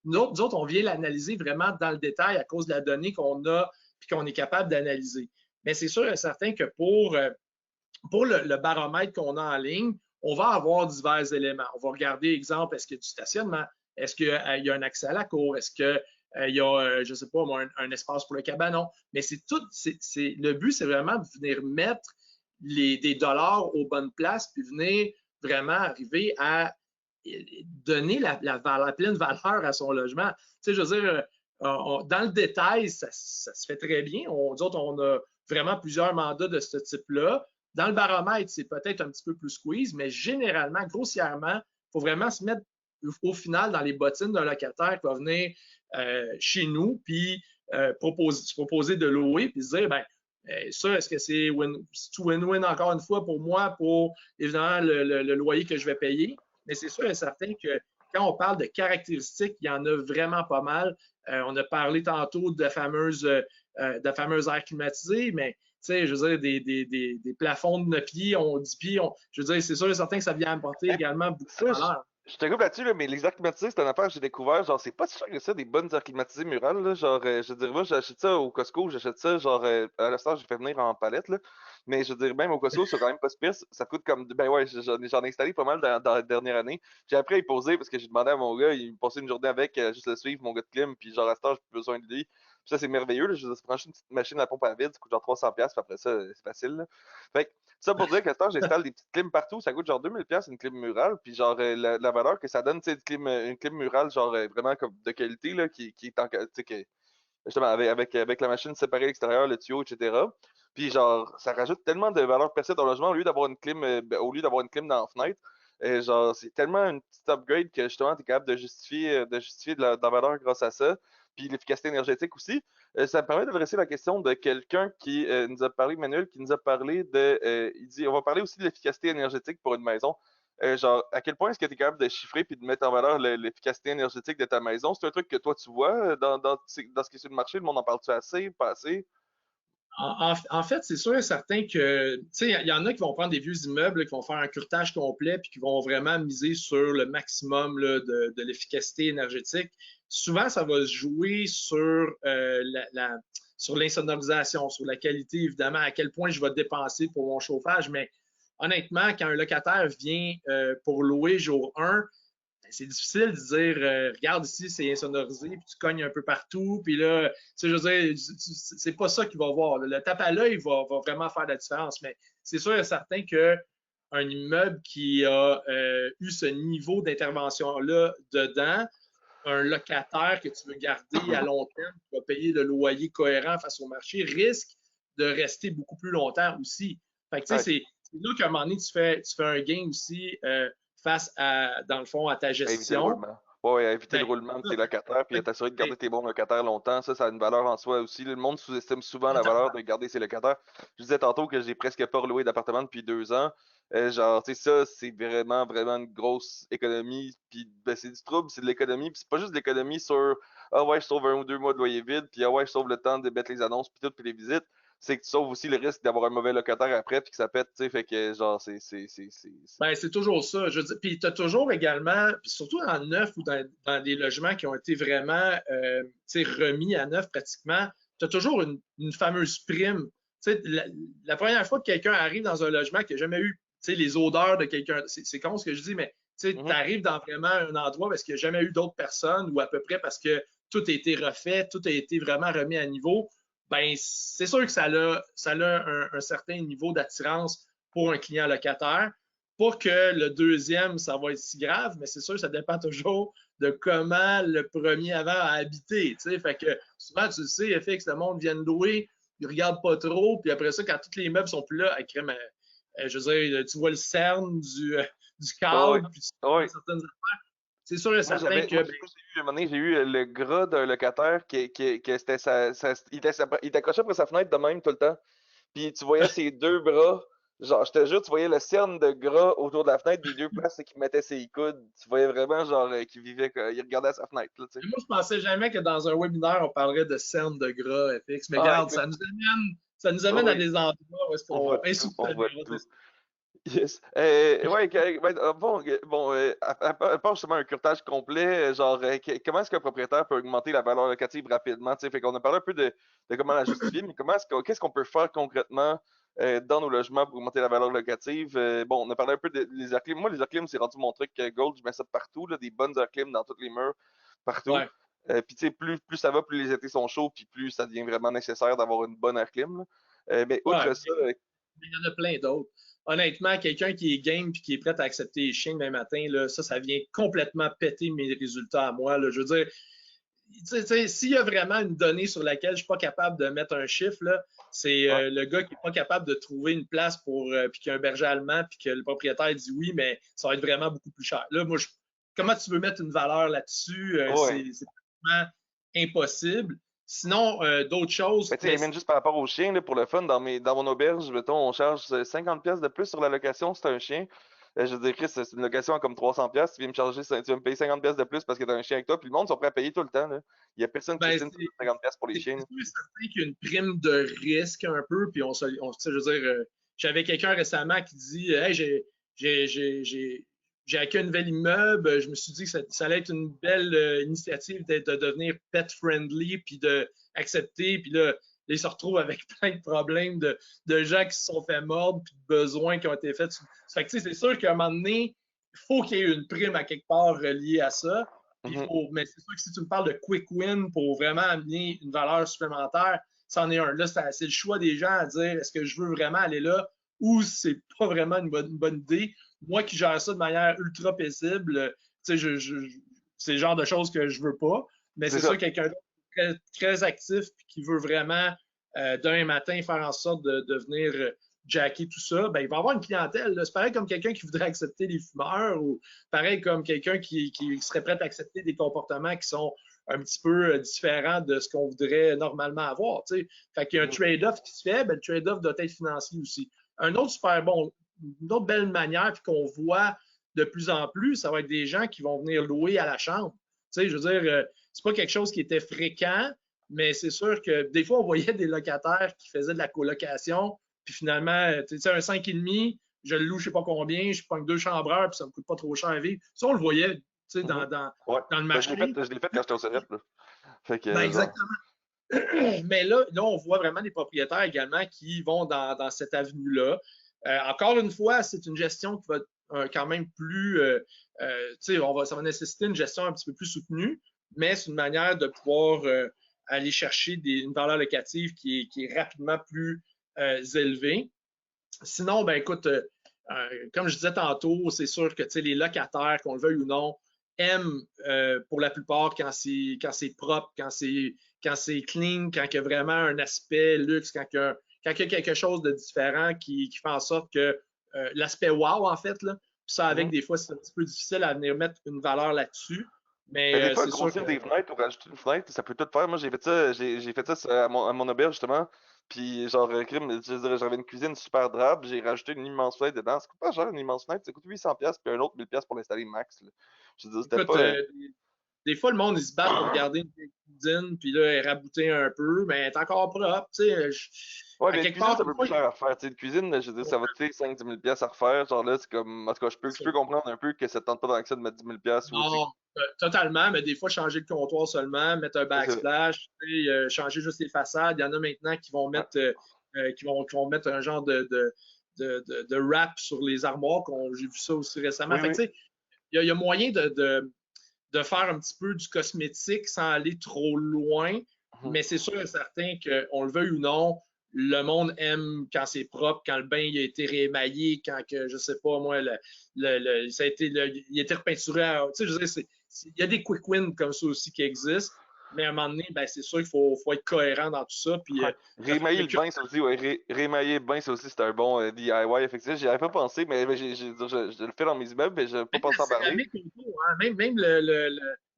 Nous autres, on vient l'analyser vraiment dans le détail à cause de la donnée qu'on a puis qu'on est capable d'analyser. Mais c'est sûr et certain que pour le baromètre qu'on a en ligne, on va avoir divers éléments. On va regarder, exemple, est-ce qu'il y a du stationnement? Est-ce qu'il y a un accès à la cour? Est-ce qu'il y a, je ne sais pas, un espace pour le cabanon? Mais c'est tout, le but, c'est vraiment de venir mettre des dollars aux bonnes places, puis venir vraiment arriver à donner la pleine valeur à son logement. Tu sais, je veux dire, dans le détail, ça se fait très bien. Nous autres, on a vraiment plusieurs mandats de ce type-là. Dans le baromètre, c'est peut-être un petit peu plus squeeze, mais généralement, grossièrement, il faut vraiment se mettre au final dans les bottines d'un locataire qui va venir chez nous, puis proposer de louer, puis se dire, ben, ça, est-ce que c'est win-win encore une fois pour moi, pour évidemment le loyer que je vais payer? Mais c'est sûr et certain que quand on parle de caractéristiques, il y en a vraiment pas mal. On a parlé tantôt de fameuses aires climatisées, mais je veux dire, des plafonds de 9 pieds, 10 pieds, je veux dire, c'est sûr et certain que ça vient apporter également beaucoup de valeur. Je te coupe là-dessus, là, mais les airs climatisés, c'est une affaire que j'ai découvert. Genre, c'est pas si cher que ça, des bonnes airs climatisées murales. Là. Genre, je veux dire, moi, j'achète ça au Costco, j'achète ça, genre, à l'instant, j'ai fait venir en palette, là. Mais je veux dire, même au Costco, c'est quand même pas si pire. Ça coûte comme. Ben ouais, j'en ai installé pas mal dans la dernière année. J'ai appris à y poser parce que j'ai demandé à mon gars, il me passait une journée avec, juste le suivre, mon gars de clim, puis genre, à ce temps, j'ai plus besoin de lui. Puis ça, c'est merveilleux. Là. Je veux dire, franchement, une petite machine à pompe à vide, ça coûte genre 300$, puis après ça, c'est facile. Là. Fait que, ça pour dire qu'à ce temps, j'installe des petites clims partout, ça coûte genre 2000$ une clim murale, puis genre la valeur que ça donne, tu sais, une clim murale genre vraiment comme de qualité, là, qui est en, tu sais, justement avec la machine séparée à l'extérieur, le tuyau, etc. Puis genre, ça rajoute tellement de valeur percée dans le logement au lieu d'avoir une clim, au lieu d'avoir une clim dans la fenêtre. Genre, c'est tellement une petite upgrade que justement, tu es capable de justifier de la valeur grâce à ça. Puis l'efficacité énergétique aussi. Ça me permet d'adresser la question de quelqu'un qui nous a parlé, Manuel, qui nous a parlé il dit, on va parler aussi de l'efficacité énergétique pour une maison. genre, à quel point est-ce que tu es capable de chiffrer puis de mettre en valeur l'efficacité énergétique de ta maison? C'est un truc que toi, tu vois dans ce qui est sur le marché? Le monde en parle-tu assez, pas assez? En fait, c'est sûr et certain que, tu sais, il y en a qui vont prendre des vieux immeubles, là, qui vont faire un curtage complet, puis qui vont vraiment miser sur le maximum là, de l'efficacité énergétique. Souvent, ça va se jouer sur, sur l'insonorisation, sur la qualité, évidemment, à quel point je vais dépenser pour mon chauffage. Mais honnêtement, quand un locataire vient pour louer jour 1, c'est difficile de dire regarde ici, c'est insonorisé, puis tu cognes un peu partout, puis là, tu sais, je veux dire, c'est pas ça qu'il va voir. Le tape à l'œil va vraiment faire la différence, mais c'est sûr et certain qu'un immeuble qui a eu ce niveau d'intervention-là dedans, un locataire que tu veux garder à long terme, qui va payer le loyer cohérent face au marché, risque de rester beaucoup plus longtemps aussi. Fait que, tu sais, Ouais. c'est là qu'à un moment donné, tu fais un gain aussi face à, dans le fond, à ta À éviter le gestion. roulement. Ouais, à éviter le Ben, roulement de tes locataires, puis à t'assurer de garder tes bons locataires longtemps. Ça a une valeur en soi aussi. Le monde sous-estime souvent la valeur de garder ses locataires. Je disais tantôt que j'ai presque pas reloué d'appartement depuis 2 ans. Genre, tu sais, ça, c'est vraiment, vraiment une grosse économie. Puis, ben, c'est du trouble, c'est de l'économie. Puis, c'est pas juste de l'économie sur ah ouais, je sauve 1 ou 2 mois de loyer vide, puis ah ouais, je sauve le temps de mettre les annonces, puis tout, puis les visites. C'est que tu sauves aussi le risque d'avoir un mauvais locataire après, puis que ça pète, tu sais. Fait que, genre, Ben, c'est toujours ça. Je veux dire, puis tu as toujours également, puis surtout dans le neuf ou dans des logements qui ont été vraiment remis à neuf pratiquement, tu as toujours une fameuse prime. La première fois que quelqu'un arrive dans un logement qui n'a jamais eu les odeurs de quelqu'un, c'est con ce que je dis, mais tu Mhm. arrives dans vraiment un endroit parce qu'il n'y a jamais eu d'autres personnes ou à peu près parce que tout a été refait, tout a été vraiment remis à niveau. Ben, c'est sûr que ça a un certain niveau d'attirance pour un client locataire. Pas que le deuxième, ça va être si grave, mais c'est sûr, ça dépend toujours de comment le premier avant a habité. T'sais. Fait que souvent, tu le sais, FX, le monde vient de louer, il regarde pas trop, puis après ça, quand tous les meubles sont plus là, je veux dire, tu vois le cerne du Ouais, cadre, puis tu vois ouais. certaines affaires. C'est sûr et certain que Moi, ben, j'ai eu, un moment donné, j'ai eu le gras d'un locataire qui c'était il était accroché après sa fenêtre de même tout le temps. Puis tu voyais ses 2 bras, genre, je te jure, tu voyais le cerne de gras autour de la fenêtre des 2 places qu'il mettait ses coudes. Tu voyais vraiment, genre, qu'il vivait, il regardait à sa fenêtre, là, tu sais. moi, je pensais jamais que dans un webinaire, on parlerait de cerne de gras, FX. Mais Ah, regarde, écoute, ça nous amène à oui, des endroits où est-ce on voit qu'on tout, on voit insoupçonnera. tout. Yes. Ouais, ouais, bon, à part justement un curtage complet, genre, comment est-ce qu'un propriétaire peut augmenter la valeur locative rapidement, tu sais? Fait qu'on a parlé un peu de comment la justifier, mais qu'est-ce qu'on peut faire concrètement dans nos logements pour augmenter la valeur locative? Bon, on a parlé un peu des airclims. Moi, les airclims, c'est rendu mon truc gold. Je mets ça partout, là, des bonnes airclims dans tous les murs, partout. Ouais. Puis, tu sais, plus ça va, plus les étés sont chauds, puis plus ça devient vraiment nécessaire d'avoir une bonne airclim, là. Mais Ouais, outre ça, mais il y en a plein d'autres. Honnêtement, quelqu'un qui est game et qui est prêt à accepter les chiens demain matin, là, ça vient complètement péter mes résultats à moi. Là. Je veux dire, s'il y a vraiment une donnée sur laquelle je ne suis pas capable de mettre un chiffre, c'est ouais. le gars qui n'est pas capable de trouver une place pour puis qu'il y a un berger allemand, puis que le propriétaire dit oui, mais ça va être vraiment beaucoup plus cher. Là, moi, comment tu veux mettre une valeur là-dessus? Ouais. C'est vraiment impossible. Sinon, d'autres choses, Mais tu sais, mais même juste par rapport aux chiens, là, pour le fun, dans mon auberge, mettons, on charge 50 pièces de plus sur la location si t'as un chien. Je veux dire, Chris, c'est une location à comme 300 pièces, tu vas me payer 50 pièces de plus parce que t'as un chien avec toi, puis le monde sont prêts à payer tout le temps, là. Il y a personne qui ben, estime 50 pièces pour les c'est chiens, là. sûr et certain qu'il y a une prime de risque un peu, puis je veux dire, j'avais quelqu'un récemment qui dit Hey, j'ai acquis un nouvel immeuble, je me suis dit que ça allait être une belle initiative de devenir pet friendly, puis d'accepter, puis là, il se retrouve avec plein de problèmes de gens qui se sont fait mordre, puis de besoins qui ont été faits. Fait que, tu sais, c'est sûr qu'à un moment donné, il faut qu'il y ait une prime à quelque part reliée à ça. Mhm. Mais c'est sûr que si tu me parles de quick win pour vraiment amener une valeur supplémentaire, c'en est un. Là, c'est le choix des gens à dire est-ce que je veux vraiment aller là ou c'est pas vraiment une bonne idée. Moi qui gère ça de manière ultra paisible, c'est le genre de choses que je veux pas. Mais C'est c'est sûr ça. quelqu'un d'autre très, très actif et qui veut vraiment d'un matin faire en sorte de venir jacker tout ça, ben, il va avoir une clientèle. C'est pareil comme quelqu'un qui voudrait accepter les fumeurs ou pareil comme quelqu'un qui serait prêt à accepter des comportements qui sont un petit peu différents de ce qu'on voudrait normalement avoir. T'sais. Fait qu'il y a un Mhm. trade-off qui se fait, ben, le trade-off doit être financier aussi. Un autre super bon, une autre belle manière, puis qu'on voit de plus en plus, ça va être des gens qui vont venir louer à la chambre. Tu sais, je veux dire, c'est pas quelque chose qui était fréquent, mais c'est sûr que des fois, on voyait des locataires qui faisaient de la colocation, puis finalement, tu sais, un 5,5, je le loue, je sais pas combien, je prends 2 chambreurs, puis ça me coûte pas trop cher à vivre. Ça, on le voyait, tu sais, Ouais. dans le Ben, marché. je l'ai fait quand j'étais au cégep, là. Fait Ben, que, genre. exactement. Mais là, on voit vraiment des propriétaires également qui vont dans cette avenue-là. Encore une fois, c'est une gestion qui va être quand même plus, tu sais, ça va nécessiter une gestion un petit peu plus soutenue, mais c'est une manière de pouvoir aller chercher une valeur locative qui est rapidement plus élevée. Sinon, ben écoute, comme je disais tantôt, c'est sûr que les locataires, qu'on le veuille ou non, aiment pour la plupart quand c'est propre, quand c'est clean, quand il y a vraiment un aspect luxe, quand il y a quelque chose de différent qui fait en sorte que l'aspect wow, en fait, là, ça avec des fois, c'est un petit peu difficile à venir mettre une valeur là-dessus. Mais des Mais fois, c'est sûr que grossir des fenêtres ou rajouter une fenêtre, ça peut tout faire. Moi, j'ai fait ça, j'ai fait ça à mon auberge, justement. Puis, genre, crime, je dirais, j'avais une cuisine super drabe, j'ai rajouté une immense fenêtre dedans. Ça coûte pas cher, une immense fenêtre, ça coûte 800$, puis un autre 1000$ pour l'installer max, là. Je veux dire, c'était écoute, pas. des fois, le monde, ils se battent pour garder une vieille cuisine, puis là, elle est raboutée un peu, mais elle est encore propre. Tu sais, Ouais, à mais une quelque cuisine, part, c'est un des peu fois, plus cher à refaire. Tu sais, une cuisine, je veux dire, ça va te coûter 5-10 000$ à refaire. Genre là, c'est comme. En tout cas, je peux comprendre un peu que ça te tente pas dans ça de mettre 10 000$ ou, tu sais. non, totalement, mais des fois, changer le comptoir seulement, mettre un Ouais, c'est vrai. backsplash, tu sais, changer juste les façades. Il y en a maintenant qui vont Ouais. mettre, qui vont mettre un genre de wrap sur les armoires. J'ai vu ça aussi récemment. Oui, Fait que, oui. tu sais, il y a moyen de faire un petit peu du cosmétique sans aller trop loin, Mhm. mais c'est sûr et certain qu'on le veuille ou non, le monde aime quand c'est propre, quand le bain il a été réémaillé, quand que, je sais pas moi, ça a été, il a été repeinturé. Tu sais, je veux dire, il y a des quick wins comme ça aussi qui existent, mais à un moment donné, ben, c'est sûr qu'il faut être cohérent dans tout ça. Puis, Ouais. ça fait Réémailler le le cul. bain, ça aussi, ouais. Réémailler le bain, ça aussi, c'est un bon DIY, effectivement. J'y avais pas pensé, mais je le fais dans mes immeubles, mais j'ai pas Même la pensé en parler. céramique autour, hein, même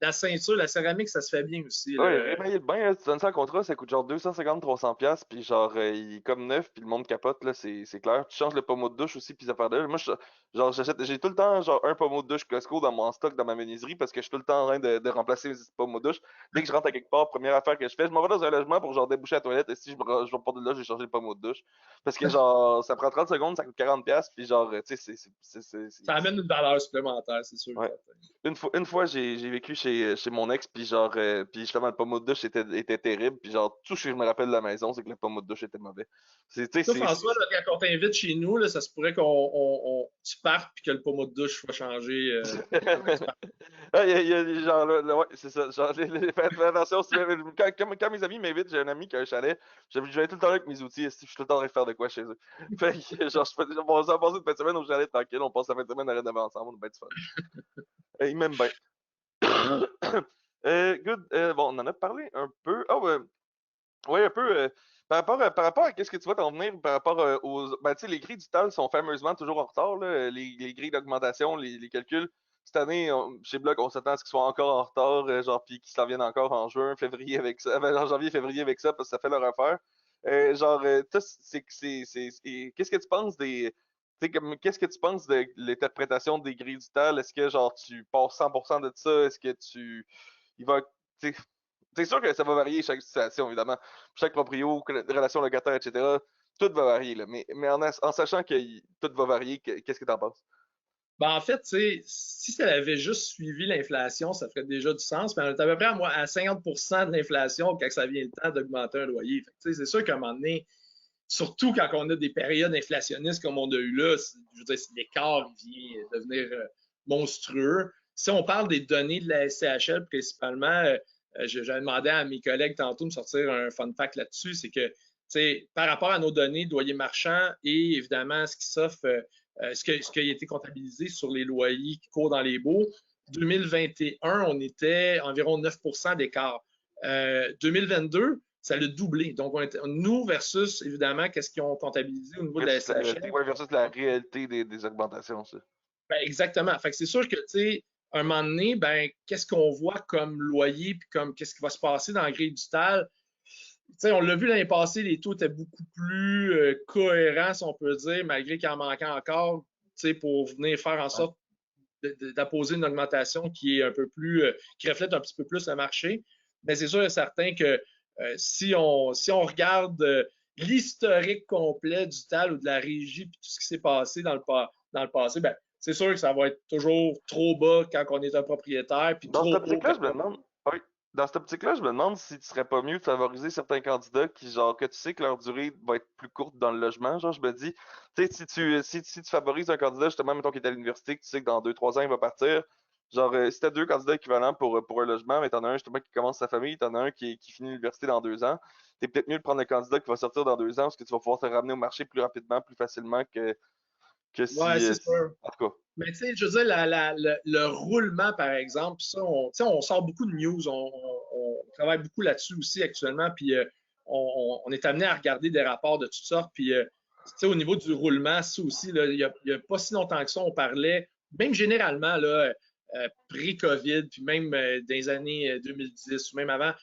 la ceinture, la céramique, ça se fait bien aussi. Ouais, Là. rémailler le bain, là, tu donnes ça en contrat, ça coûte genre 250-300$, puis genre, il est comme neuf, puis le monde capote, là, c'est clair. Tu changes le pommeau de douche aussi, puis ça part de là. Moi, genre, j'ai tout le temps, genre, un pommeau de douche Costco dans mon stock, dans ma menuiserie, parce que je suis tout le temps en train de remplacer mes pommeaux de douche. Dès que je rentre à quelque part, première affaire que je fais, je m'en vais dans un logement pour, genre, déboucher la toilette, et si je repars de là, j'ai changé le pommeau de douche. Parce que, genre, ça prend 30 secondes, ça coûte 40$, puis genre, tu sais, Ça amène une valeur supplémentaire, c'est sûr. ouais. Une fois j'ai vécu chez mon ex, puis genre, puis justement, le pommeau de douche était terrible, puis genre, tout ce que je me rappelle de la maison, c'est que le pommeau de douche était mauvais. Tu Toi, sais, François, là, quand on t'invite chez nous, là, ça se pourrait tu partes puis que le pommeau de douche soit changé avant que tu partes. Ah, genre, ouais, c'est ça. Genre, faites attention, quand mes amis m'invitent, j'ai un ami qui a un chalet, je vais tout le temps là avec mes outils, je suis tout le temps en train de faire de quoi chez eux. Fait que, genre, on s'en passe une fin de semaine au chalet tranquille, on passe la fin de semaine à rénover ensemble, on a bien du fun. Il m'aime bien. Good. Bon, on en a parlé un peu. Ah, ouais, ouais, un peu. Par rapport à qu'est-ce que tu vas t'en venir par rapport aux. Ben, tu sais, les grilles du TAL sont fameusement toujours en retard, là, les grilles d'augmentation, les calculs. Cette année, chez Block, on s'attend à ce qu'ils soient encore en retard, genre, puis qu'ils s'en viennent encore en juin, février avec ça. En janvier, février avec ça, parce que ça fait leur affaire. Genre, toi, qu'est-ce que tu penses des. Tu sais, qu'est-ce que tu penses de l'interprétation des grilles du TAL? Est-ce que, genre, tu passes 100% de ça? Est-ce que tu. Il va. Tu sais, c'est sûr que ça va varier chaque situation, évidemment. Chaque proprio, relation locataire, etc. Tout va varier, là. Mais en sachant que tout va varier, qu'est-ce que tu en penses? Ben, en fait, tu sais, si ça avait juste suivi l'inflation, ça ferait déjà du sens. Mais on est à peu près à 50% de l'inflation quand ça vient le temps d'augmenter un loyer. Fait que, tu sais, c'est sûr qu'à un moment donné, surtout quand on a des périodes inflationnistes comme on a eu là, je veux dire, l'écart vient devenir monstrueux. Si on parle des données de la SCHL principalement, j'avais demandé à mes collègues tantôt de me sortir un fun fact là-dessus, c'est que par rapport à nos données de loyer marchand et évidemment ce qui s'offre, ce qui a été comptabilisé sur les loyers qui courent dans les baux, 2021, on était environ 9 d'écart. 2022, ça l'a doublé. Donc, nous versus, évidemment, qu'est-ce qu'ils ont comptabilisé au niveau de la Versus la SCHL. réalité, ouais, versus la réalité des augmentations, ça. Ben, exactement. Fait que c'est sûr que, tu sais, à un moment donné, ben, qu'est-ce qu'on voit comme loyer, puis comme qu'est-ce qui va se passer dans la grille du TAL? Tu sais, on l'a vu l'année passée, les taux étaient beaucoup plus cohérents, si on peut dire, malgré qu'il en manquait encore, tu sais, pour venir faire en Ouais. sorte d'apposer une augmentation qui est un peu plus, qui reflète un petit peu plus le marché. Mais c'est sûr et certain que si on regarde l'historique complet du TAL ou de la régie puis tout ce qui s'est passé dans le passé, ben, c'est sûr que ça va être toujours trop bas quand on est un propriétaire, puis Dans cette trop haut optique-là, quand je me demande. Oui. Dans cette optique-là, je me demande si tu serais pas mieux de favoriser certains candidats qui, genre, que tu sais que leur durée va être plus courte dans le logement. Genre, je me dis, tu sais, si tu favorises un candidat, justement, mettons, qui est à l'université, que tu sais que dans 2, 3 ans, il va partir. Genre, si t'as 2 candidats équivalents pour un logement, mais t'en as un justement qui commence sa famille, t'en as un qui finit l'université dans 2 ans, t'es peut-être mieux de prendre un candidat qui va sortir dans 2 ans parce que tu vas pouvoir te ramener au marché plus rapidement, plus facilement que ouais, si, c'est sûr. en tout cas. Mais tu sais, je veux dire, le roulement, par exemple, ça, on sort beaucoup de news, on travaille beaucoup là-dessus aussi actuellement, puis on est amené à regarder des rapports de toutes sortes, puis tu sais, au niveau du roulement, ça aussi, là, il y a pas si longtemps que ça, on parlait, même généralement, là, pré-COVID, puis même dans les années 2010 ou même avant,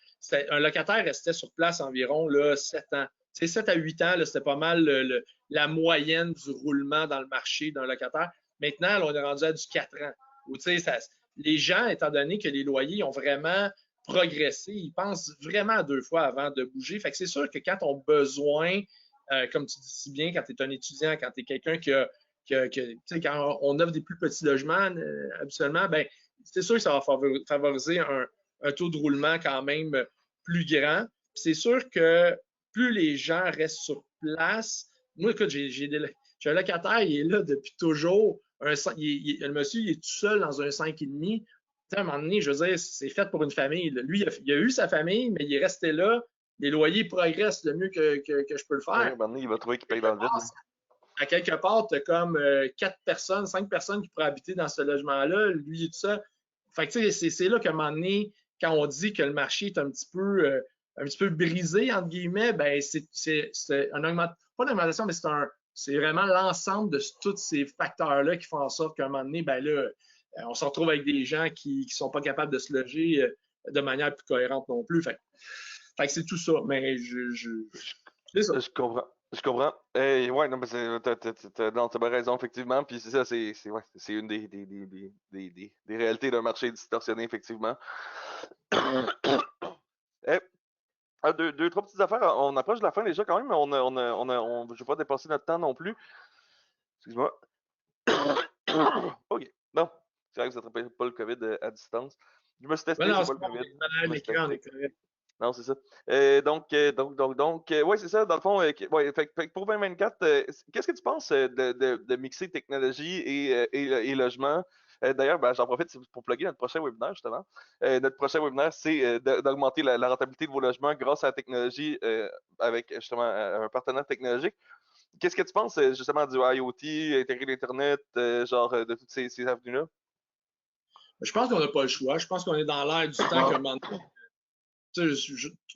un locataire restait sur place environ là, 7 ans. Tu sais, 7 à 8 ans, c'était pas mal la moyenne du roulement dans le marché d'un locataire. Maintenant, là, on est rendu à du 4 ans. Où, les gens, étant donné que les loyers ont vraiment progressé, ils pensent vraiment à 2 fois avant de bouger. Fait que c'est sûr que quand on a besoin, comme tu dis si bien, quand tu es un étudiant, quand tu es quelqu'un quand on offre des plus petits logements, habituellement, ben, c'est sûr que ça va favoriser un taux de roulement quand même plus grand. C'est sûr que plus les gens restent sur place, moi, écoute, j'ai un locataire, il est là depuis toujours. Le monsieur, il est tout seul dans un 5,5. À un moment donné, je veux dire, c'est fait pour une famille. Lui, il a eu sa famille, mais il est resté là. Les loyers progressent le mieux que je peux le Ouais, à un faire. moment donné, il va trouver qu'il paye dans le vide. À quelque part, tu as comme 4 personnes, 5 personnes qui pourraient habiter dans ce logement-là. Lui et tout ça. Fait que c'est là qu'à un moment donné, quand on dit que le marché est un petit peu brisé, entre guillemets, ben c'est un augmentation, pas une augmentation, mais c'est vraiment l'ensemble de tous ces facteurs-là qui font en sorte qu'à un moment donné, ben là, on se retrouve avec des gens qui ne sont pas capables de se loger de manière plus cohérente non plus. Fait que c'est tout ça. Mais c'est ça. Je comprends. Je comprends. Ouais, non, mais t'as bien raison, effectivement. Puis c'est ça, ouais, c'est une des réalités d'un marché distorsionné, effectivement. Eh, trois petites affaires. On approche de la fin déjà quand même, mais je ne vais pas dépasser notre temps non plus. Excuse-moi. OK. Bon, c'est vrai que vous n'attrapez pas le COVID à distance. Je me suis Ben testé, non, j'ai pas c'est le bon, on COVID. est à Je me suis l'écran, on est testé. correct. Non, c'est ça. Ouais, c'est ça. Dans le fond, ouais, fait que pour 2024, qu'est-ce que tu penses de mixer technologie et logement? D'ailleurs, ben, j'en profite pour plugger notre prochain webinaire, justement. Notre prochain webinaire, c'est d'augmenter la rentabilité de vos logements grâce à la technologie avec justement un partenaire technologique. Qu'est-ce que tu penses justement du IoT, intégrer l'Internet, genre de toutes ces avenues-là? Je pense qu'on n'a pas le choix. Je pense qu'on est dans l'air du temps qu'à un moment donné,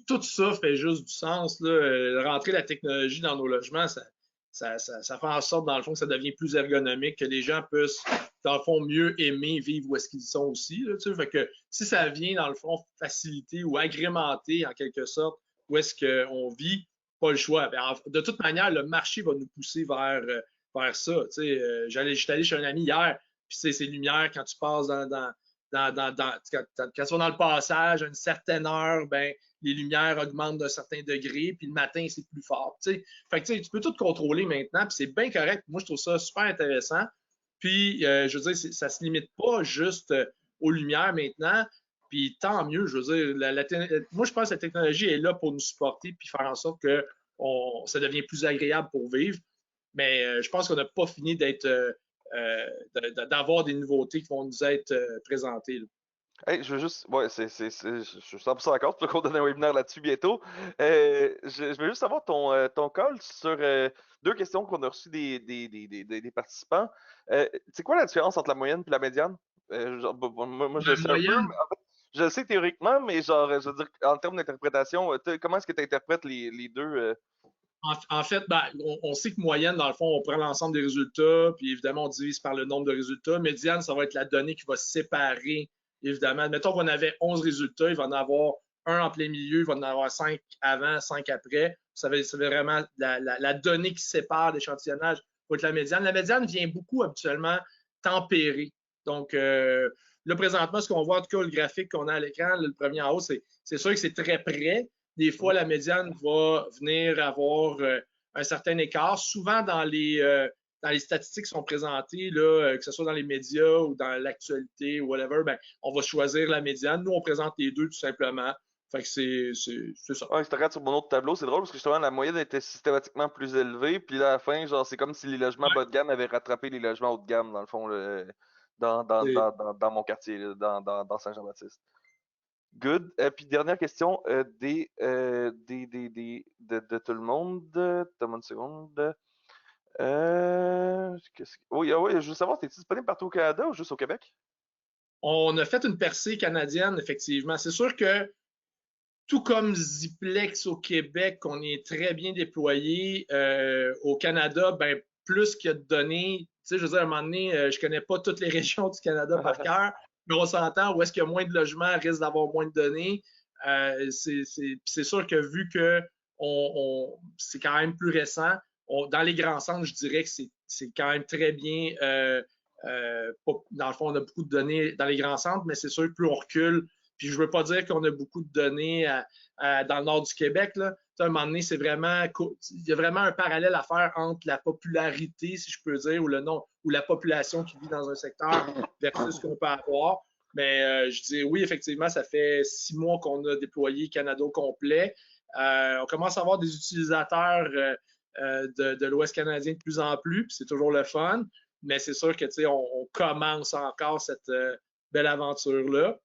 tout ça fait juste du sens. Là. Rentrer la technologie dans nos logements, ça fait en sorte, dans le fond, que ça devient plus ergonomique, que les gens puissent, dans le fond, mieux aimer vivre où est-ce qu'ils sont aussi. Là, fait que si ça vient, dans le fond, faciliter ou agrémenter, en quelque sorte, où est-ce qu'on vit, pas le choix. De toute manière, le marché va nous pousser vers ça. J'étais allé chez un ami hier, puis ces lumières, quand tu passes quand tu vas dans le passage à une certaine heure, ben, les lumières augmentent d'un certain degré, puis le matin, c'est plus fort. Fait que, tu peux tout contrôler maintenant, puis c'est bien correct. Moi, je trouve ça super intéressant. Puis, je veux dire, ça ne se limite pas juste aux lumières maintenant. Puis, tant mieux, je veux dire, moi, je pense que la technologie est là pour nous supporter, puis faire en sorte que ça devient plus agréable pour vivre. Mais je pense qu'on n'a pas fini d'avoir des nouveautés qui vont nous être présentées. Là. Hey, je veux juste. Ouais, je suis 100% d'accord. Tu vas qu'on donne un webinaire là-dessus bientôt. Je veux juste savoir ton call sur 2 questions qu'on a reçues des participants. C'est quoi la différence entre la moyenne et la médiane? Moi, je La le sais un peu. moyenne, Je le sais théoriquement, mais genre, je veux dire, en termes d'interprétation, comment est-ce que tu interprètes les deux? en fait, ben, on sait que moyenne, dans le fond, on prend l'ensemble des résultats, puis évidemment, on divise par le nombre de résultats. Médiane, ça va être la donnée qui va séparer, évidemment. Mettons qu'on avait 11 résultats, il va en avoir un en plein milieu, il va en avoir 5 avant, 5 après. Ça va être vraiment la donnée qui sépare l'échantillonnage pour être la médiane. La médiane vient beaucoup habituellement tempérer. Donc, là, présentement, ce qu'on voit, en tout cas, le graphique qu'on a à l'écran, le premier en haut, c'est sûr que c'est très près. Des fois, la médiane va venir avoir un certain écart. Souvent, dans les statistiques qui sont présentées, là, que ce soit dans les médias ou dans l'actualité ou whatever, ben, on va choisir la médiane. Nous, on présente les deux tout simplement. Fait que c'est ça. Ouais, si tu regardes sur mon autre tableau, c'est drôle parce que justement, la moyenne était systématiquement plus élevée. Puis là, à la fin, genre, c'est comme si les logements bas de gamme avaient rattrapé les logements haut de gamme, dans le fond, C'est- dans mon quartier, là, dans Saint-Jean-Baptiste. Good. Puis dernière question de tout le monde. Donne-moi une seconde. Oui, ah oui, je veux savoir, t'es disponible partout au Canada ou juste au Québec? On a fait une percée canadienne, effectivement. C'est sûr que tout comme Ziplex au Québec, on est très bien déployé. Au Canada, ben, plus qu'il y a de données, tu sais, je veux dire, à un moment donné, je connais pas toutes les régions du Canada par cœur, mais on s'entend où est-ce qu'il y a moins de logements, risque d'avoir moins de données. C'est sûr que vu que c'est quand même plus récent, dans les grands centres, je dirais que c'est quand même très bien. Dans le fond, on a beaucoup de données dans les grands centres, mais c'est sûr que plus on recule, puis je veux pas dire qu'on a beaucoup de données dans le nord du Québec. Là. À un moment donné, il y a vraiment un parallèle à faire entre la popularité, si je peux dire, ou le nom, ou la population qui vit dans un secteur versus ce qu'on peut avoir. Mais je dis oui, effectivement, ça fait 6 mois qu'on a déployé Canada au complet. On commence à avoir des utilisateurs de l'Ouest canadien de plus en plus, puis c'est toujours le fun. Mais c'est sûr que on commence encore cette belle aventure-là.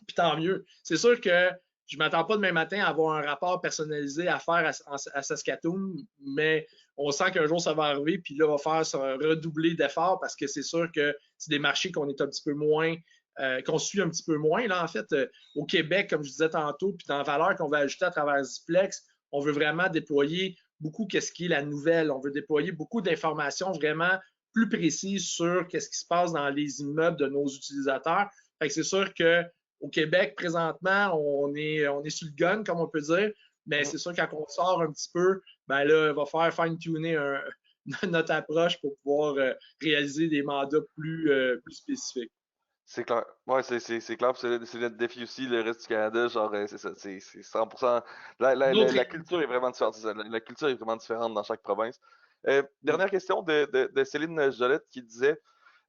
Puis tant mieux. C'est sûr que je ne m'attends pas demain matin à avoir un rapport personnalisé à faire à Saskatoon, mais on sent qu'un jour ça va arriver, puis là, on va faire redoubler d'efforts parce que c'est sûr que c'est des marchés qu'on est un petit peu moins, qu'on suit un petit peu moins. Là, en fait, au Québec, comme je disais tantôt, puis dans la valeur qu'on va ajouter à travers Ziplex, on veut vraiment déployer beaucoup qu'est-ce qui est la nouvelle. On veut déployer beaucoup d'informations vraiment plus précises sur qu'est-ce qui se passe dans les immeubles de nos utilisateurs. Fait que c'est sûr que au Québec, présentement, on est sur le gun, comme on peut dire, mais c'est sûr que quand on sort un petit peu, ben là, on va faire fine-tuner notre approche pour pouvoir réaliser des mandats plus spécifiques. C'est clair. Ouais, c'est clair. C'est notre défi aussi, le reste du Canada. Genre, c'est ça. C'est 100%. Notre La culture est vraiment différente. C'est ça, la culture est vraiment différente dans chaque province. réalité. Dernière question de Céline Jolette qui disait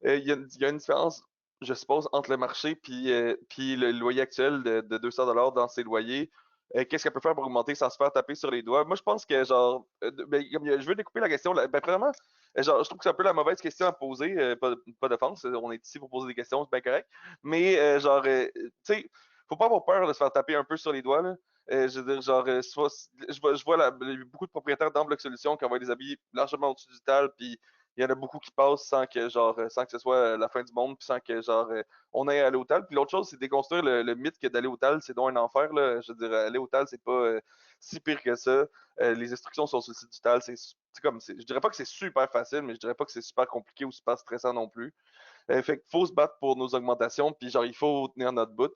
il y a une différence, je suppose, entre le marché puis le loyer actuel de 200 $ dans ses loyers. Qu'est-ce qu'elle peut faire pour augmenter sans se faire taper sur les doigts? Moi, je pense que, genre, je veux découper la question. Ben, premièrement, genre, je trouve que c'est un peu la mauvaise question à poser. Pas d'offense, on est ici pour poser des questions, c'est bien correct. Mais, genre, tu sais, faut pas avoir peur de se faire taper un peu sur les doigts, là. Je veux dire, genre, je vois beaucoup de propriétaires dans Bloc Solutions qui envoient des habits largement au-dessus du tal, puis il y en a beaucoup qui passent sans que, genre, sans que ce soit la fin du monde, puis sans que, genre, on aille à aller au tal. Puis l'autre chose, c'est déconstruire le mythe que d'aller au tal, c'est donc un enfer, là. Je veux dire, aller au tal, c'est pas si pire que ça. Les instructions sont sur le site du tal. Je dirais pas que c'est super facile, mais je dirais pas que c'est super compliqué ou super stressant non plus. Fait qu'il faut se battre pour nos augmentations, puis genre, il faut tenir notre bout.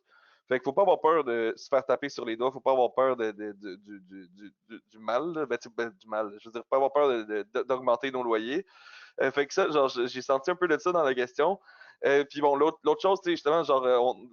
Fait qu'il faut pas avoir peur de se faire taper sur les doigts, faut pas avoir peur du mal, là. Du mal. Je veux dire, pas avoir peur d'augmenter nos loyers. Fait que ça, genre, j'ai senti un peu de ça dans la question. Puis bon, l'autre chose, tu sais, justement, genre,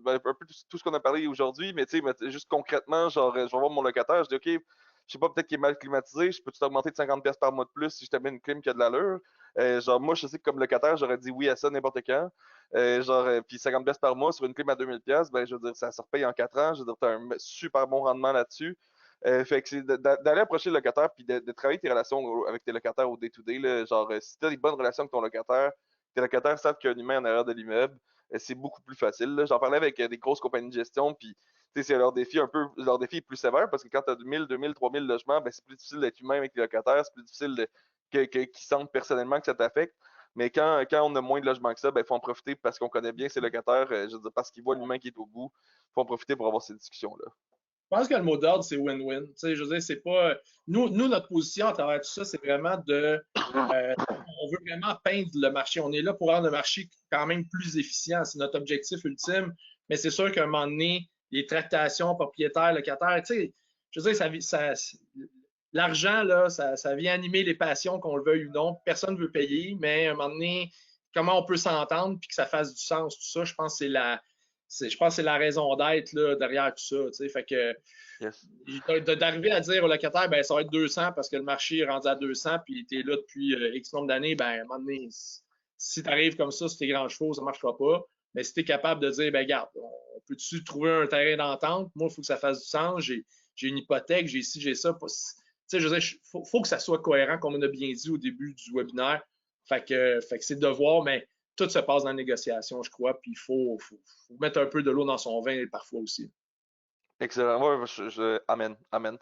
un peu tout ce qu'on a parlé aujourd'hui, mais tu sais, juste concrètement, genre, je vais voir mon locataire, je dis, OK, je sais pas, peut-être qu'il est mal climatisé, je peux-tu t'augmenter de 50$ par mois de plus si je te mets une clim qui a de l'allure? Genre, moi, je sais que comme locataire, j'aurais dit oui à ça n'importe quand. Puis 50$ par mois sur une clim à 2000$, ben, je veux dire, ça se repaye en 4 ans. Je veux dire, t'as un super bon rendement là-dessus. Fait que c'est d'aller approcher le locataire puis de travailler tes relations avec tes locataires au day-to-day. Là. Genre, si tu as des bonnes relations avec ton locataire, tes locataires savent qu'il y a un humain en arrière de l'immeuble, c'est beaucoup plus facile. J'en parlais avec des grosses compagnies de gestion, puis c'est leur défi est plus sévère parce que quand tu as 1000, 2000, 3000 logements, ben, c'est plus difficile d'être humain avec les locataires, c'est plus difficile qu'ils sentent personnellement que ça t'affecte. Mais quand on a moins de logements que ça, il faut en profiter parce qu'on connaît bien ses locataires, je veux dire, parce qu'ils voient l'humain qui est au bout. Il faut en profiter pour avoir ces discussions-là. Je pense que le mot d'ordre, c'est win-win. Je veux dire, c'est pas. Nous, notre position à travers tout ça, c'est vraiment on veut vraiment peindre le marché. On est là pour rendre le marché quand même plus efficient. C'est notre objectif ultime. Mais c'est sûr qu'à un moment donné, les tractations propriétaires, locataires, je veux dire, l'argent, là, ça vient animer les passions, qu'on le veuille ou non. Personne ne veut payer, mais à un moment donné, comment on peut s'entendre puis que ça fasse du sens, tout ça, je pense que c'est la raison d'être là, derrière tout ça. Fait que Yes. d'arriver à dire au locataire, ben, ça va être 200 parce que le marché est rendu à 200 puis tu es là depuis X nombre d'années, ben, à un moment donné, si tu arrives comme ça, si t'es grand chevaux, ça ne marchera pas. Mais si tu es capable de dire, ben, regarde, on peut-tu trouver un terrain d'entente? Moi, il faut que ça fasse du sens. J'ai une hypothèque, j'ai ci, j'ai ça. Je veux dire, faut que ça soit cohérent, comme on a bien dit au début du webinaire. Fait que c'est de voir, mais tout se passe dans la négociation, je crois. Puis il faut mettre un peu de l'eau dans son vin parfois aussi. Excellent. Ouais, amen, amen.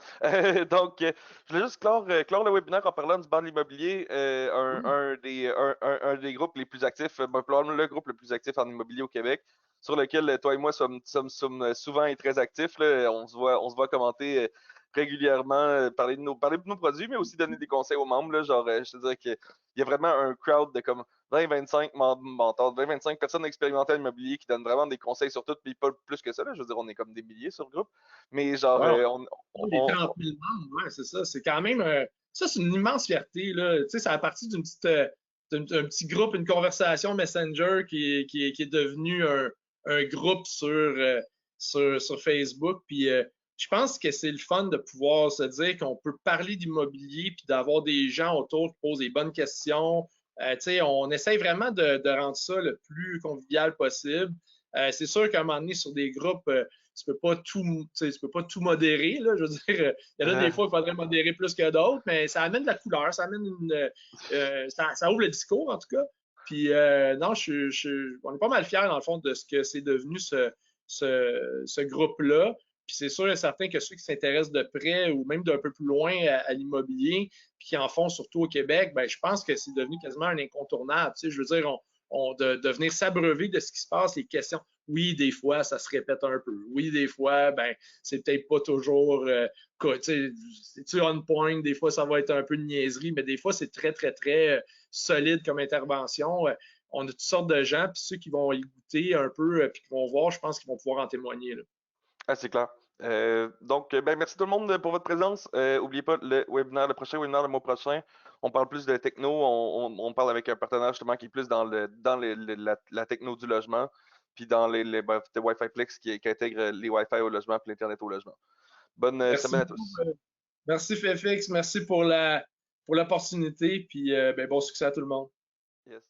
Donc, je voulais juste clore le webinaire en parlant du banc de l'immobilier, un des groupes les plus actifs, probablement le groupe le plus actif en immobilier au Québec, sur lequel toi et moi sommes souvent et très actifs. Là. On se voit commenter régulièrement, parler de nos produits, mais aussi donner des conseils aux membres. Là, genre, je te dirais qu'il y a vraiment un crowd de comme 20-25 mentors, 20-25 personnes expérimentées en immobilier qui donnent vraiment des conseils sur tout, puis pas plus que ça. Là. Je veux dire, on est comme des milliers sur le groupe. Mais genre, Ouais, les 30 000 membres, ouais, c'est ça. C'est quand même. Ça, c'est une immense fierté. Là. Tu sais, c'est à partir d'un petit groupe, une conversation Messenger qui est devenu un groupe sur Facebook. Puis je pense que c'est le fun de pouvoir se dire qu'on peut parler d'immobilier puis d'avoir des gens autour qui posent des bonnes questions. Tu sais, on essaye vraiment de rendre ça le plus convivial possible. C'est sûr qu'à un moment donné, sur des groupes, tu peux pas tout modérer. Là, je veux dire, il y en a des fois il faudrait modérer plus que d'autres, mais ça amène de la couleur, ça amène ça ouvre le discours en tout cas. Puis non, on est pas mal fiers dans le fond de ce que c'est devenu ce groupe-là. Puis c'est sûr et certain que ceux qui s'intéressent de près ou même d'un peu plus loin à l'immobilier, puis qui en font surtout au Québec, ben, je pense que c'est devenu quasiment un incontournable. Je veux dire, de venir s'abreuver de ce qui se passe, les questions. Oui, des fois, ça se répète un peu. Oui, des fois, ben, c'est peut-être pas toujours c'est-tu on point, des fois, ça va être un peu de niaiserie, mais des fois, c'est très, très, très solide comme intervention. On a toutes sortes de gens, puis ceux qui vont y goûter un peu, puis qui vont voir, je pense qu'ils vont pouvoir en témoigner. Là. Ah, c'est clair. Donc, ben, merci tout le monde pour votre présence. N'oubliez pas le prochain webinaire le mois prochain. On parle plus de techno. On parle avec un partenaire justement qui est plus dans la techno du logement, puis dans les Wi-Fi Plex qui intègre les Wi-Fi au logement puis l'Internet au logement. Bonne Merci semaine à beaucoup. tous. Merci FX, merci pour l'opportunité, puis ben, bon succès à tout le monde. Yes.